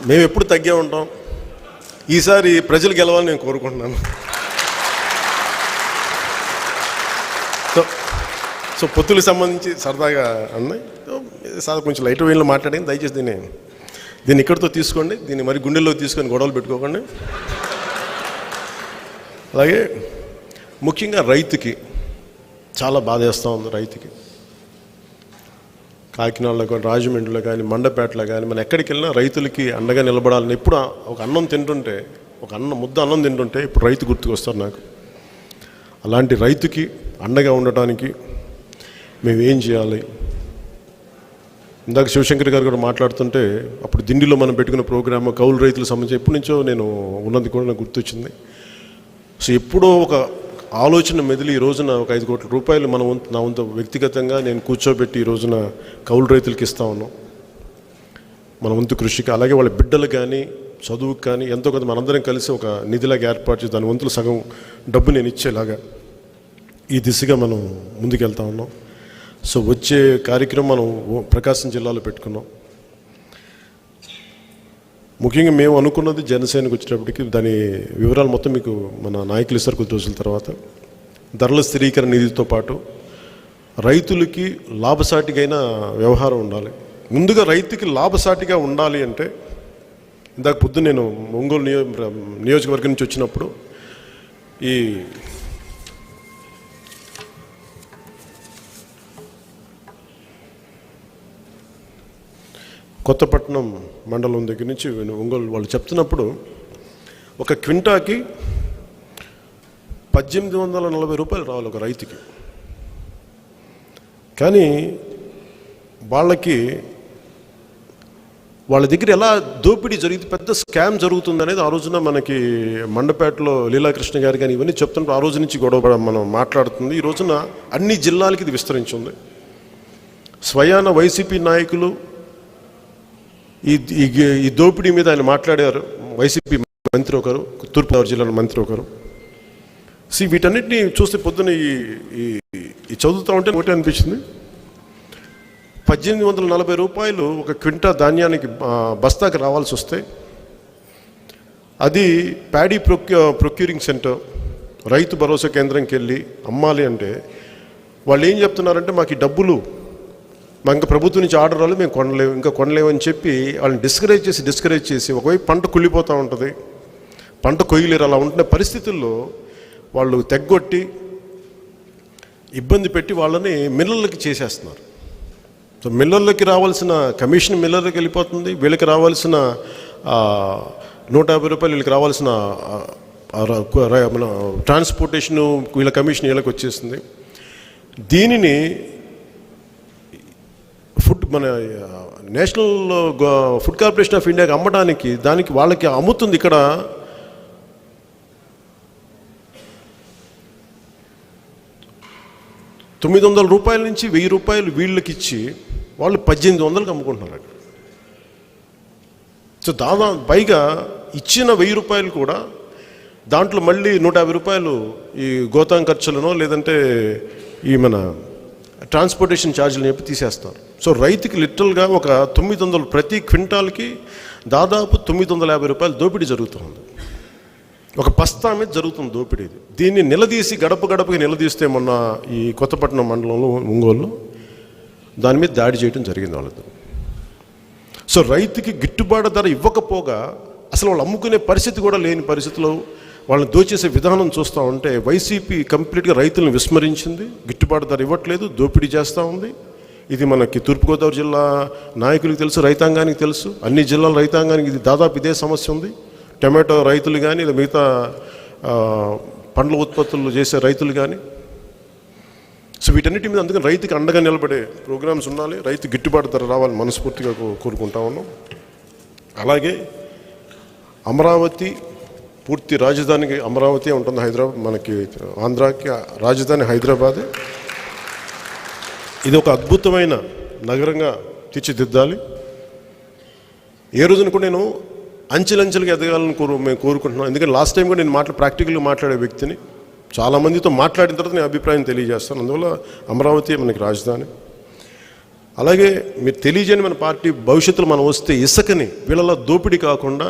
మేము ఎప్పుడు తగ్గే ఉంటాం. ఈసారి ప్రజలు గెలవాలని నేను కోరుకుంటున్నాను. సో పొత్తులకు సంబంధించి సరదాగా అన్నాయి, కొంచెం లైట్ వేలో మాట్లాడింది. దయచేసి దీన్ని ఇక్కడితో తీసుకోండి, దీన్ని మరి గుండెల్లో తీసుకొని గొడవలు పెట్టుకోకండి. అలాగే ముఖ్యంగా రైతుకి చాలా బాధ వేస్తూ ఉంది. రైతుకి కాకినాడలో కానీ, రాజమండ్రిలో కానీ, మండపేటలో కానీ, మనం ఎక్కడికి వెళ్ళినా రైతులకి అండగా నిలబడాలని. ఎప్పుడు ఒక అన్నం తింటుంటే, ముద్ద అన్నం తింటుంటే ఇప్పుడు రైతు గుర్తుకొస్తారు నాకు. అలాంటి రైతుకి అండగా ఉండటానికి మేము ఏం చేయాలి? ఇందాక శివశంకర్ గారు కూడా మాట్లాడుతుంటే, అప్పుడు దిండిలో మనం పెట్టుకున్న ప్రోగ్రామ్ కౌలు రైతులకు సంబంధించి ఎప్పటి నుంచో నేను ఉన్నది కూడా నాకు గుర్తొచ్చింది. సో ఎప్పుడో ఒక ఆలోచన మెదిలి ఈ రోజున ఒక 5 కోట్ల రూపాయలు నా వంతు వ్యక్తిగతంగా నేను కూర్చోబెట్టి ఈ రోజున కౌలు రైతులకి ఇస్తా ఉన్నాం మన వంతు కృషికి. అలాగే వాళ్ళ బిడ్డలు కానీ, చదువుకు కానీ ఎంతో కొంత మనందరం కలిసి ఒక నిధిలాగా ఏర్పాటు చేసి దాని వంతులు సగం డబ్బు నేను ఇచ్చేలాగా ఈ దిశగా మనం ముందుకెళ్తా ఉన్నాం. సో వచ్చే కార్యక్రమం మనం ప్రకాశం జిల్లాలో పెట్టుకున్నాం. ముఖ్యంగా మేము అనుకున్నది జనసేనకు వచ్చేటప్పటికి దాని వివరాలు మొత్తం మీకు మన నాయకులు ఇస్తారు కొద్ది రోజుల తర్వాత. ధరల స్థిరీకరణ నిధితో పాటు రైతులకి లాభసాటిగైన వ్యవహారం ఉండాలి. ముందుగా రైతుకి లాభసాటిగా ఉండాలి అంటే, ఇందాక పొద్దున్న నేను ఒంగోలు నియోజకవర్గం నుంచి వచ్చినప్పుడు ఈ కొత్తపట్నం మండలం దగ్గర నుంచి ఒంగోలు వాళ్ళు చెప్తున్నప్పుడు ఒక క్వింటాకి 1840 రూపాయలు రావాలి ఒక రైతుకి. కానీ వాళ్ళ దగ్గర ఎలా దోపిడీ జరిగింది, పెద్ద స్కామ్ జరుగుతుంది అనేది ఆ రోజున మనకి మండపేటలో లీలాకృష్ణ గారు కానీ ఇవన్నీ చెప్తున్నప్పుడు ఆ రోజు నుంచి గొడవ మనం మాట్లాడుతుంది. ఈ రోజున అన్ని జిల్లాలకి ఇది విస్తరించింది. స్వయాన వైసీపీ నాయకులు ఈ దోపిడీ మీద ఆయన మాట్లాడారు. వైసీపీ మంత్రి ఒకరు, తూర్పుగోదావరి జిల్లాలో మంత్రి ఒకరు. వీటన్నిటిని చూస్తే పొద్దున ఈ చదువుతూ ఉంటే ఒకటి అనిపించింది. 1840 రూపాయలు ఒక క్వింటా ధాన్యానికి బస్తాకి రావాల్సి వస్తే అది paddy procuring centre, Rythu Bharosa కేంద్రంకి వెళ్ళి అమ్మాలి అంటే వాళ్ళు ఏం చెప్తున్నారంటే మాకు ఈ డబ్బులు ఇంకా ప్రభుత్వం నుంచి ఆర్డర్ రాలేదు, మేము కొనలేము అని చెప్పి వాళ్ళని డిస్కరేజ్ చేసి ఒకవైపు పంట కుళ్ళిపోతూ ఉంటుంది, పంట కొయ్యలేరు. అలా ఉంటున్న పరిస్థితుల్లో వాళ్ళు తెగ్గొట్టి ఇబ్బంది పెట్టి వాళ్ళని మిల్లర్లకి చేసేస్తున్నారు. సో మిల్లర్లకి రావాల్సిన కమిషన్ మిల్లర్లకి వెళ్ళిపోతుంది, వీళ్ళకి రావాల్సిన 150 రూపాయలు, వీళ్ళకి రావాల్సిన ట్రాన్స్పోర్టేషను వీళ్ళ కమిషన్ వీళ్ళకి వచ్చేస్తుంది. దీనిని మన నేషనల్ ఫుడ్ కార్పొరేషన్ ఆఫ్ ఇండియాకి అమ్మడానికి దానికి వాళ్ళకి అమ్ముతుంది ఇక్కడ 900 రూపాయల నుంచి 1000 రూపాయలు వీళ్ళకి ఇచ్చి వాళ్ళు 1800కి అమ్ముకుంటున్నారు. సో దాదాపు పైగా ఇచ్చిన 1000 రూపాయలు కూడా దాంట్లో మళ్ళీ 150 రూపాయలు ఈ గోతాం ఖర్చులనో లేదంటే ఈ మన ట్రాన్స్పోర్టేషన్ ఛార్జీలు చెప్పి తీసేస్తారు. సో రైతుకి లిటరల్గా ఒక 900 ప్రతి క్వింటాల్కి దాదాపు 950 రూపాయలు దోపిడీ జరుగుతుంది. ఒక బస్తా మీద జరుగుతుంది దోపిడీ. దీన్ని నిలదీసి గడపకి నిలదీస్తే మొన్న ఈ కొత్తపట్నం మండలంలో ఒంగోలు దాని మీద దాడి చేయడం జరిగింది వాళ్ళతో. సో రైతుకి గిట్టుబాటు ధర ఇవ్వకపోగా అసలు వాళ్ళు అమ్ముకునే పరిస్థితి కూడా లేని పరిస్థితిలో వాళ్ళని దోచేసే విధానం చూస్తూ ఉంటే వైసీపీ కంప్లీట్గా రైతులను విస్మరించింది, గిట్టుబాటు ధర ఇవ్వట్లేదు, దోపిడీ చేస్తూ ఉంది. ఇది మనకి తూర్పుగోదావరి జిల్లా నాయకులకు తెలుసు, రైతాంగానికి తెలుసు, అన్ని జిల్లాల రైతాంగానికి ఇది దాదాపు ఇదే సమస్య ఉంది. టమాటో రైతులు కానీ లేదా మిగతా పండ్ల ఉత్పత్తులు చేసే రైతులు కానీ. సో వీటన్నిటి మీద అందుకని రైతుకి అండగా నిలబడే ప్రోగ్రామ్స్ ఉండాలి, రైతు గిట్టుబాటు ధర రావాలని మనస్ఫూర్తిగా కోరుకుంటా ఉన్నాం. అలాగే అమరావతి పూర్తి రాజధానికి అమరావతి ఉంటుంది, హైదరాబాద్ మనకి ఆంధ్రాకి రాజధాని హైదరాబాదే. ఇది ఒక అద్భుతమైన నగరంగా తీర్చిదిద్దాలి. ఏ రోజున కూడా నేను అంచెలంచెలుగా ఎదగాలని మేము కోరుకుంటున్నాం. ఎందుకంటే లాస్ట్ టైం కూడా నేను ప్రాక్టికల్గా మాట్లాడే వ్యక్తిని, చాలామందితో మాట్లాడిన తర్వాత నేను అభిప్రాయం తెలియజేస్తాను. అందువల్ల అమరావతి మనకి రాజధాని. అలాగే మీరు తెలియజేయని మన పార్టీ భవిష్యత్తులో మనం వస్తే ఇసుకని వీళ్ళలో దోపిడీ కాకుండా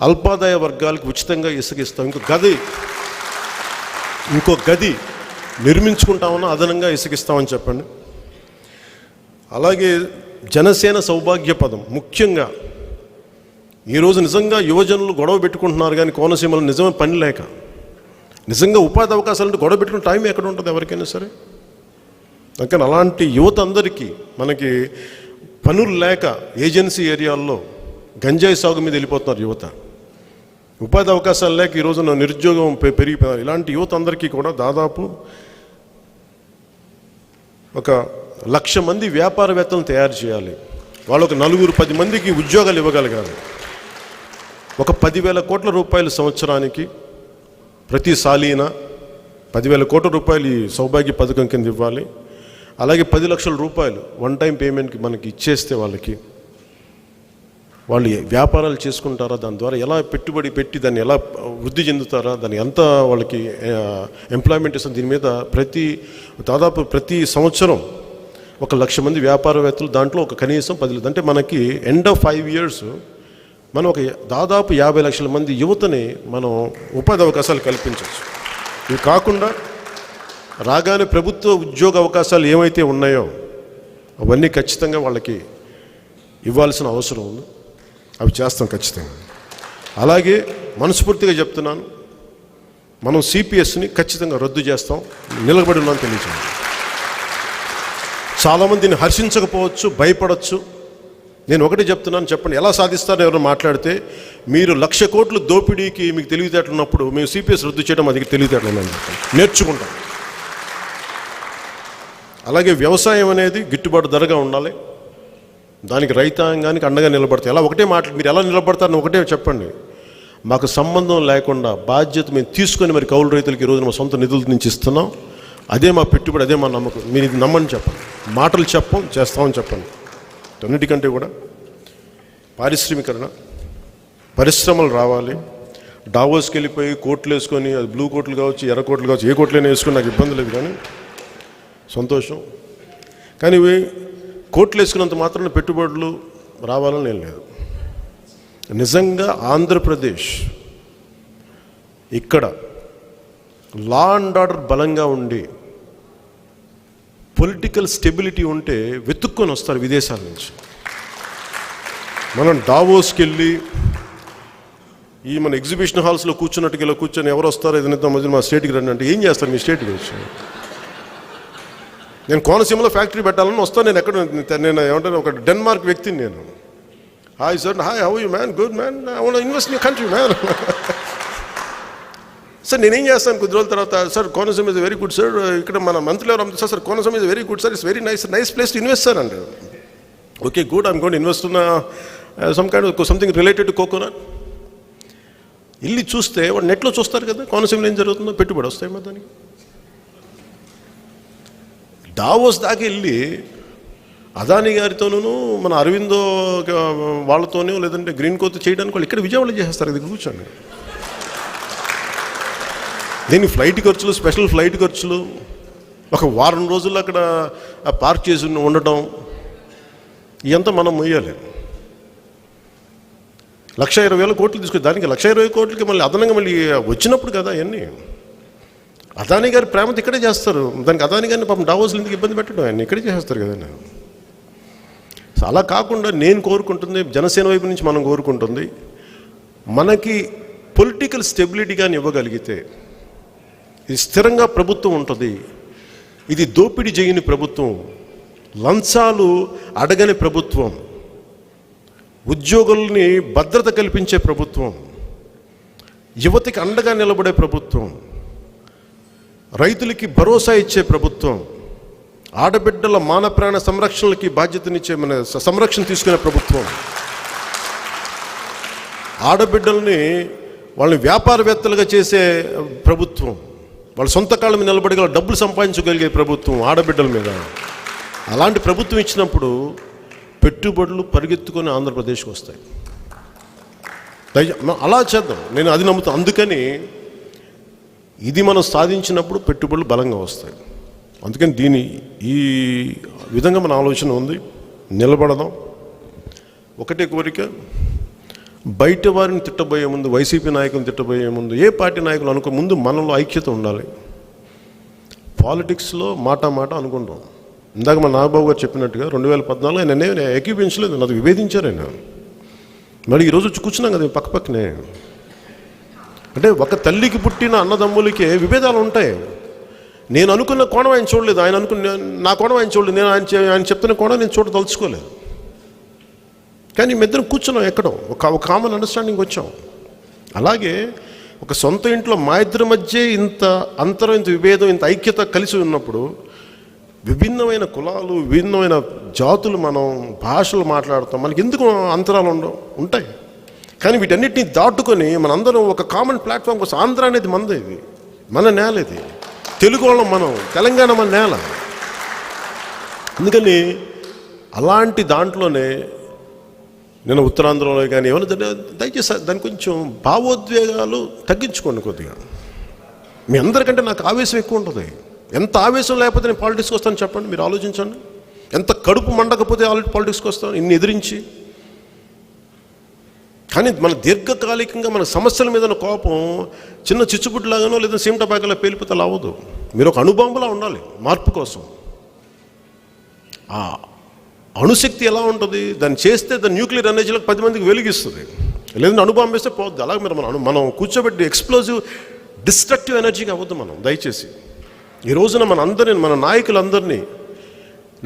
అల్పాదాయ వర్గాలకు ఉచితంగా ఇసుక ఇస్తాం. ఇంకో గది నిర్మించుకుంటామన్నా అదనంగా ఇసుకిస్తామని చెప్పండి. అలాగే జనసేన సౌభాగ్య పదం ముఖ్యంగా ఈరోజు నిజంగా యువజనులు గొడవ పెట్టుకుంటున్నారు, కానీ కోనసీమలో నిజమే పని లేక నిజంగా ఉపాధి అవకాశాలు అంటే గొడవ పెట్టుకున్న టైం ఎక్కడ ఉంటుంది ఎవరికైనా సరే. అందుకని అలాంటి యువత అందరికీ మనకి పనులు లేక ఏజెన్సీ ఏరియాల్లో గంజాయి సాగు మీద వెళ్ళిపోతున్నారు యువత, ఉపాధి అవకాశాలు లేక ఈరోజు నిరుద్యోగం పెరిగిపోయినారు. ఇలాంటి యువత అందరికీ కూడా దాదాపు ఒక 1,00,000 మంది వ్యాపారవేత్తలను తయారు చేయాలి. వాళ్ళొక 4-10 మందికి ఉద్యోగాలు ఇవ్వగలగాలి. ఒక 10,000 కోట్ల రూపాయలు సంవత్సరానికి ప్రతి సాలీన 10,000 కోట్ల రూపాయలు ఈ సౌభాగ్య పథకం కింద ఇవ్వాలి. అలాగే 10 లక్షల రూపాయలు వన్ టైం పేమెంట్కి మనకి ఇచ్చేస్తే వాళ్ళు వ్యాపారాలు చేసుకుంటారా, దాని ద్వారా ఎలా పెట్టుబడి పెట్టి దాన్ని ఎలా వృద్ధి చెందుతారా, దాన్ని ఎంత వాళ్ళకి ఎంప్లాయ్మెంట్ ఇస్తుంది, దీని మీద దాదాపు ప్రతి సంవత్సరం 1,00,000 మంది వ్యాపారవేత్తలు, దాంట్లో ఒక కనీసం 10 అంటే మనకి ఎండ్ ఆఫ్ 5 years మనం ఒక దాదాపు 50 లక్షల మంది యువతని మనం ఉపాధి అవకాశాలు కల్పించవచ్చు. ఇవి కాకుండా రాగానే ప్రభుత్వ ఉద్యోగ అవకాశాలు ఏమైతే ఉన్నాయో అవన్నీ ఖచ్చితంగా వాళ్ళకి ఇవ్వాల్సిన అవసరం ఉంది, అవి చేస్తాం ఖచ్చితంగా. అలాగే మనస్ఫూర్తిగా చెప్తున్నాను, మనం సిపిఎస్ని ఖచ్చితంగా రద్దు చేస్తాం, నిలబడి ఉన్నాం తెలియజేయండి. చాలామంది దీన్ని హర్షించకపోవచ్చు, భయపడవచ్చు. నేను ఒకటి చెప్తున్నాను, చెప్పండి ఎలా సాధిస్తారని ఎవరు మాట్లాడితే, మీరు 1,00,000 కోట్లు దోపిడీకి మీకు తెలివితేటలు ఉన్నప్పుడు మేము సిపిఎస్ రద్దు చేయడం అది తెలివితేటలు ఉన్నాయని చెప్పండి, నేర్చుకుంటాం. అలాగే వ్యవసాయం అనేది గిట్టుబాటు ధరగా ఉండాలి, దానికి రైతాంగానికి అండగా నిలబడతాయి. ఎలా ఒకటే మీరు ఎలా నిలబడతారని ఒకటే చెప్పండి. మాకు సంబంధం లేకుండా బాధ్యత మేము తీసుకొని మరి కౌలు రైతులకి ఈరోజు మా సొంత నిధుల నుంచి ఇస్తున్నాం, అదే మా పెట్టుబడి, అదే మా నమ్మకం. మీరు ఇది నమ్మని చెప్పండి, మాటలు చెప్పం, చేస్తామని చెప్పండి. అన్నిటికంటే కూడా పారిశ్రామికరణ, పరిశ్రమలు రావాలి, డావోస్కి వెళ్ళిపోయి కోట్లు వేసుకొని, అది బ్లూ కోట్లు కావచ్చు, ఎర్ర కోట్లు కావచ్చు, ఏ కోట్లైనా వేసుకొని నాకు ఇబ్బంది లేదు, కానీ సంతోషం. కానీ ఇవి కోట్లు వేసుకున్నంత మాత్రాన పెట్టుబడులు రావాలని ఏం లేదు. నిజంగా ఆంధ్రప్రదేశ్ ఇక్కడ లా అండ్ ఆర్డర్ బలంగా ఉండి పొలిటికల్ స్టెబిలిటీ ఉంటే వెతుక్కొని వస్తారు విదేశాల నుంచి. మనం డావోస్కి వెళ్ళి ఈ మన ఎగ్జిబిషన్ హాల్స్లో కూర్చున్నట్టుగా ఇలా కూర్చొని ఎవరు వస్తారో ఏదైనా మధ్య మా స్టేట్కి రండి అంటే ఏం చేస్తారు మీ స్టేట్కి వచ్చి? నేను కోనసీమలో ఫ్యాక్టరీ పెట్టాలని వస్తాను. నేను ఎక్కడ, నేను ఏమంటాను, ఒక డెన్మార్క్ వ్యక్తిని నేను. Hi sir, hi, how you man? Good man, I want to invest in your country man. Sir నేనేం చేస్తాను కొద్ది రోజుల తర్వాత, sir Konaseema is very good sir, ఇక్కడ మన మంత్రులు ఎవరు అమ్ముతారు సార్, Konaseema is very good sir, it's very nice place to invest sir అంటే. Okay good, I'm going to invest in some kind of something related to coconut. ఇల్లు చూస్తే వాడు నెట్లో చూస్తారు కదా కోనసీమలో ఏం జరుగుతుందో, పెట్టుబడి వస్తాయి మరి దానికి. డావోస్ దాకా వెళ్ళి అదానీ గారితోనూ మన అరవిందో వాళ్ళతోనూ లేదంటే గ్రీన్ కోతో చేయడానికి వాళ్ళు ఇక్కడ విజయవాడలో చేసేస్తారు. ఇది కూర్చోండి. దీనికి ఫ్లైట్ ఖర్చులు, స్పెషల్ ఫ్లైట్ ఖర్చులు, ఒక వారం రోజుల్లో అక్కడ పార్క్ చేసి ఉండటం, ఇదంతా మనం మొయ్యాలి. 1,20,000 కోట్లు తీసుకొచ్చి దానికి 1,20,000 కోట్లకి మళ్ళీ అదనంగా మళ్ళీ వచ్చినప్పుడు కదా అవన్నీ. అదానీ గారి ప్రేమతో ఇక్కడే చేస్తారు. దానికి అదానీ గారిని పాపం డావోస్లో ఎందుకు ఇబ్బంది పెట్టడం, ఆయన ఇక్కడే చేస్తారు కదా. అలా కాకుండా నేను కోరుకుంటుంది, జనసేన వైపు నుంచి మనం కోరుకుంటుంది, మనకి పొలిటికల్ స్టెబిలిటీ కానీ ఇవ్వగలిగితే ఇది స్థిరంగా ప్రభుత్వం ఉంటుంది. ఇది దోపిడీ చేయని ప్రభుత్వం, లంచాలు అడగని ప్రభుత్వం, ఉద్యోగుల్ని భద్రత కల్పించే ప్రభుత్వం, యువతకి అండగా నిలబడే ప్రభుత్వం, రైతులకి భరోసా ఇచ్చే ప్రభుత్వం, ఆడబిడ్డల మానప్రాణ సంరక్షణలకి బాధ్యతనిచ్చే మన సంరక్షణ తీసుకునే ప్రభుత్వం, ఆడబిడ్డల్ని వాళ్ళని వ్యాపారవేత్తలుగా చేసే ప్రభుత్వం, వాళ్ళ సొంత కాళ్ళ మీద నిలబడగల డబ్బులు సంపాదించగలిగే ప్రభుత్వం ఆడబిడ్డల మీద. అలాంటి ప్రభుత్వం ఇచ్చినప్పుడు పెట్టుబడులు పరిగెత్తుకొని ఆంధ్రప్రదేశ్కి వస్తాయి. అలా చేద్దాం, నేను అది నమ్ముతాను. అందుకని ఇది మనం సాధించినప్పుడు పెట్టుబడులు బలంగా వస్తాయి. అందుకని ఈ విధంగా మన ఆలోచన ఉంది. నిలబడదాం. ఒకటే కోరిక, బయట వారిని తిట్టబోయే ముందు, వైసీపీ నాయకులను తిట్టబోయే ముందు, ఏ పార్టీ నాయకులు అనుకో ముందు మనలో ఐక్యత ఉండాలి. పాలిటిక్స్లో మాట అనుకుంటాం. ఇందాక మన నాగబాబు గారు చెప్పినట్టుగా 2014 ఆయన నేను ఏకీపించలేదు, నాకు విభేదించారు ఆయన. మరి ఈరోజు వచ్చి కూర్చున్నాం కదా పక్కనే. అంటే ఒక తల్లికి పుట్టిన అన్నదమ్ములకే విభేదాలు ఉంటాయి. నేను అనుకున్న కోణం ఆయన చూడలేదు, ఆయన అనుకున్న నా కోణం ఆయన చూడలేదు, నేను ఆయన చెప్తున్న కోణం నేను చూడదలుచుకోలేదు. కానీ మేమిద్దరం కూర్చున్నాం, ఎక్కడో ఒక కామన్ అండర్స్టాండింగ్ వచ్చాం. అలాగే ఒక సొంత ఇంట్లో మా ఇద్దరి మధ్య ఇంత అంతరం, ఇంత విభేదం, ఇంత ఐక్యత కలిసి ఉన్నప్పుడు విభిన్నమైన కులాలు, విభిన్నమైన జాతులు, మనం భాషలు మాట్లాడతాం, మనకి ఎందుకు అంతరాలు ఉంటాయి. కానీ వీటన్నిటిని దాటుకొని మనందరం ఒక కామన్ ప్లాట్ఫామ్ కోసం, ఆంధ్ర అనేది మనది, ఇది మన నేల, ఇది తెలుగు వాళ్ళం మనం, తెలంగాణ మన నేల. అందుకని అలాంటి దాంట్లోనే నేను ఉత్తరాంధ్రలో కానీ ఏమైనా దయచేసి దాని కొంచెం భావోద్వేగాలు తగ్గించుకోండి కొద్దిగా. మీ అందరికంటే నాకు ఆవేశం ఎక్కువ ఉంటుంది. ఎంత ఆవేశం లేకపోతే నేను పాలిటిక్స్కి వస్తాను చెప్పండి, మీరు ఆలోచించండి. ఎంత కడుపు మండకపోతే పాలిటిక్స్కి వస్తాను ఇన్ని ఎదిరించి. కానీ మన దీర్ఘకాలికంగా మన సమస్యల మీద కోపం చిన్న చిచ్చుబుడ్లాగానో లేదా సీమ్ టపాకాలో పేలిపోతే అలా అవ్వదు. మీరు ఒక అణుబాంబులా ఉండాలి మార్పు కోసం. ఆ అణుశక్తి ఎలా ఉంటుంది, దాన్ని చేస్తే దాని న్యూక్లియర్ ఎనర్జీలకు 10 మందికి వెలిగిస్తుంది. లేదంటే అణుబాంబు వేస్తే పోద్ది. అలాగే మీరు మనం కూర్చోబెట్టి ఎక్స్ప్లోజివ్ డిస్ట్రక్టివ్ ఎనర్జీకి అవ్వద్దు మనం దయచేసి. ఈ రోజున మన నాయకులందరినీ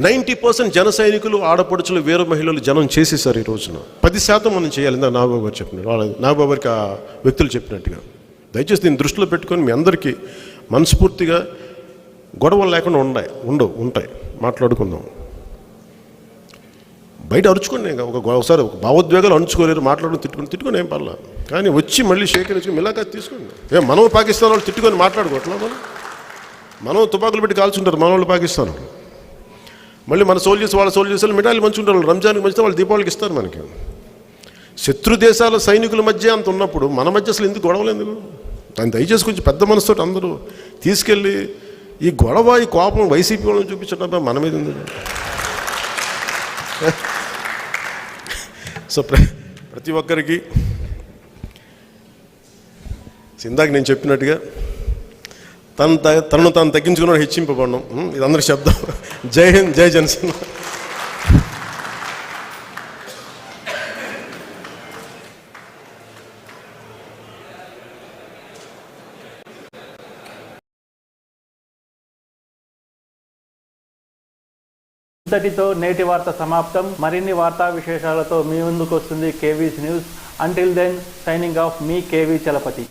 90% జన సైనికులు, ఆడపడుచులు, వీర మహిళలు జనం చేసేసారు. ఈ రోజున 10% మనం చేయాలి. ఇందా నాగబాబు గారు చెప్పినట్టు, నాగబాబు గారికి ఆ వ్యక్తులు చెప్పినట్టుగా దయచేసి దీన్ని దృష్టిలో పెట్టుకొని మీ అందరికీ మనస్ఫూర్తిగా గొడవలు లేకుండా ఉంటాయి మాట్లాడుకుందాం. బయట అరుచుకోండి, ఒకసారి ఒక భావోద్వేగాలు అణుచుకోలేరు, తిట్టుకొని ఏం పర్లా. కానీ వచ్చి మళ్ళీ సేకరించుకుని మిలాకా తీసుకోండి. మనం పాకిస్తాన్ వాళ్ళు తిట్టుకొని మాట్లాడుకోవట్లా, మనం తుపాకులు పెట్టి కాల్చుంటారు మన వాళ్ళు పాకిస్తాన్. మళ్ళీ మన సోల్జర్స్ వాళ్ళ సోల్జర్స్ మిఠాయిలు మంచుకుంటారు. రంజాన్కి మంచితే వాళ్ళు దీపావళికి ఇస్తారు మనకి. శత్రు దేశాల సైనికుల మధ్య అంత ఉన్నప్పుడు మన మధ్య అసలు ఎందుకు గొడవలు ఎందుకు? దాన్ని దయచేసి కొంచెం పెద్ద మనసుతో అందరూ తీసుకెళ్ళి ఈ గొడవ ఈ కోపం వైసీపీ వాళ్ళని చూపించడం మన మీద ఉంది. సో ప్రతి ఒక్కరికి ఇందాక నేను చెప్పినట్టుగా తనను తాను తగ్గించుకున్న హెచ్చింపబడడం, ఇది అందరి శబ్దం. జై హింద్, జై జనసేన. ఇంతటితో నేటి వార్త సమాప్తం. మరిన్ని వార్తా విశేషాలతో మీ ముందుకు వస్తుంది KV's news. Until then, signing off, మీ కేవీ చలపతి.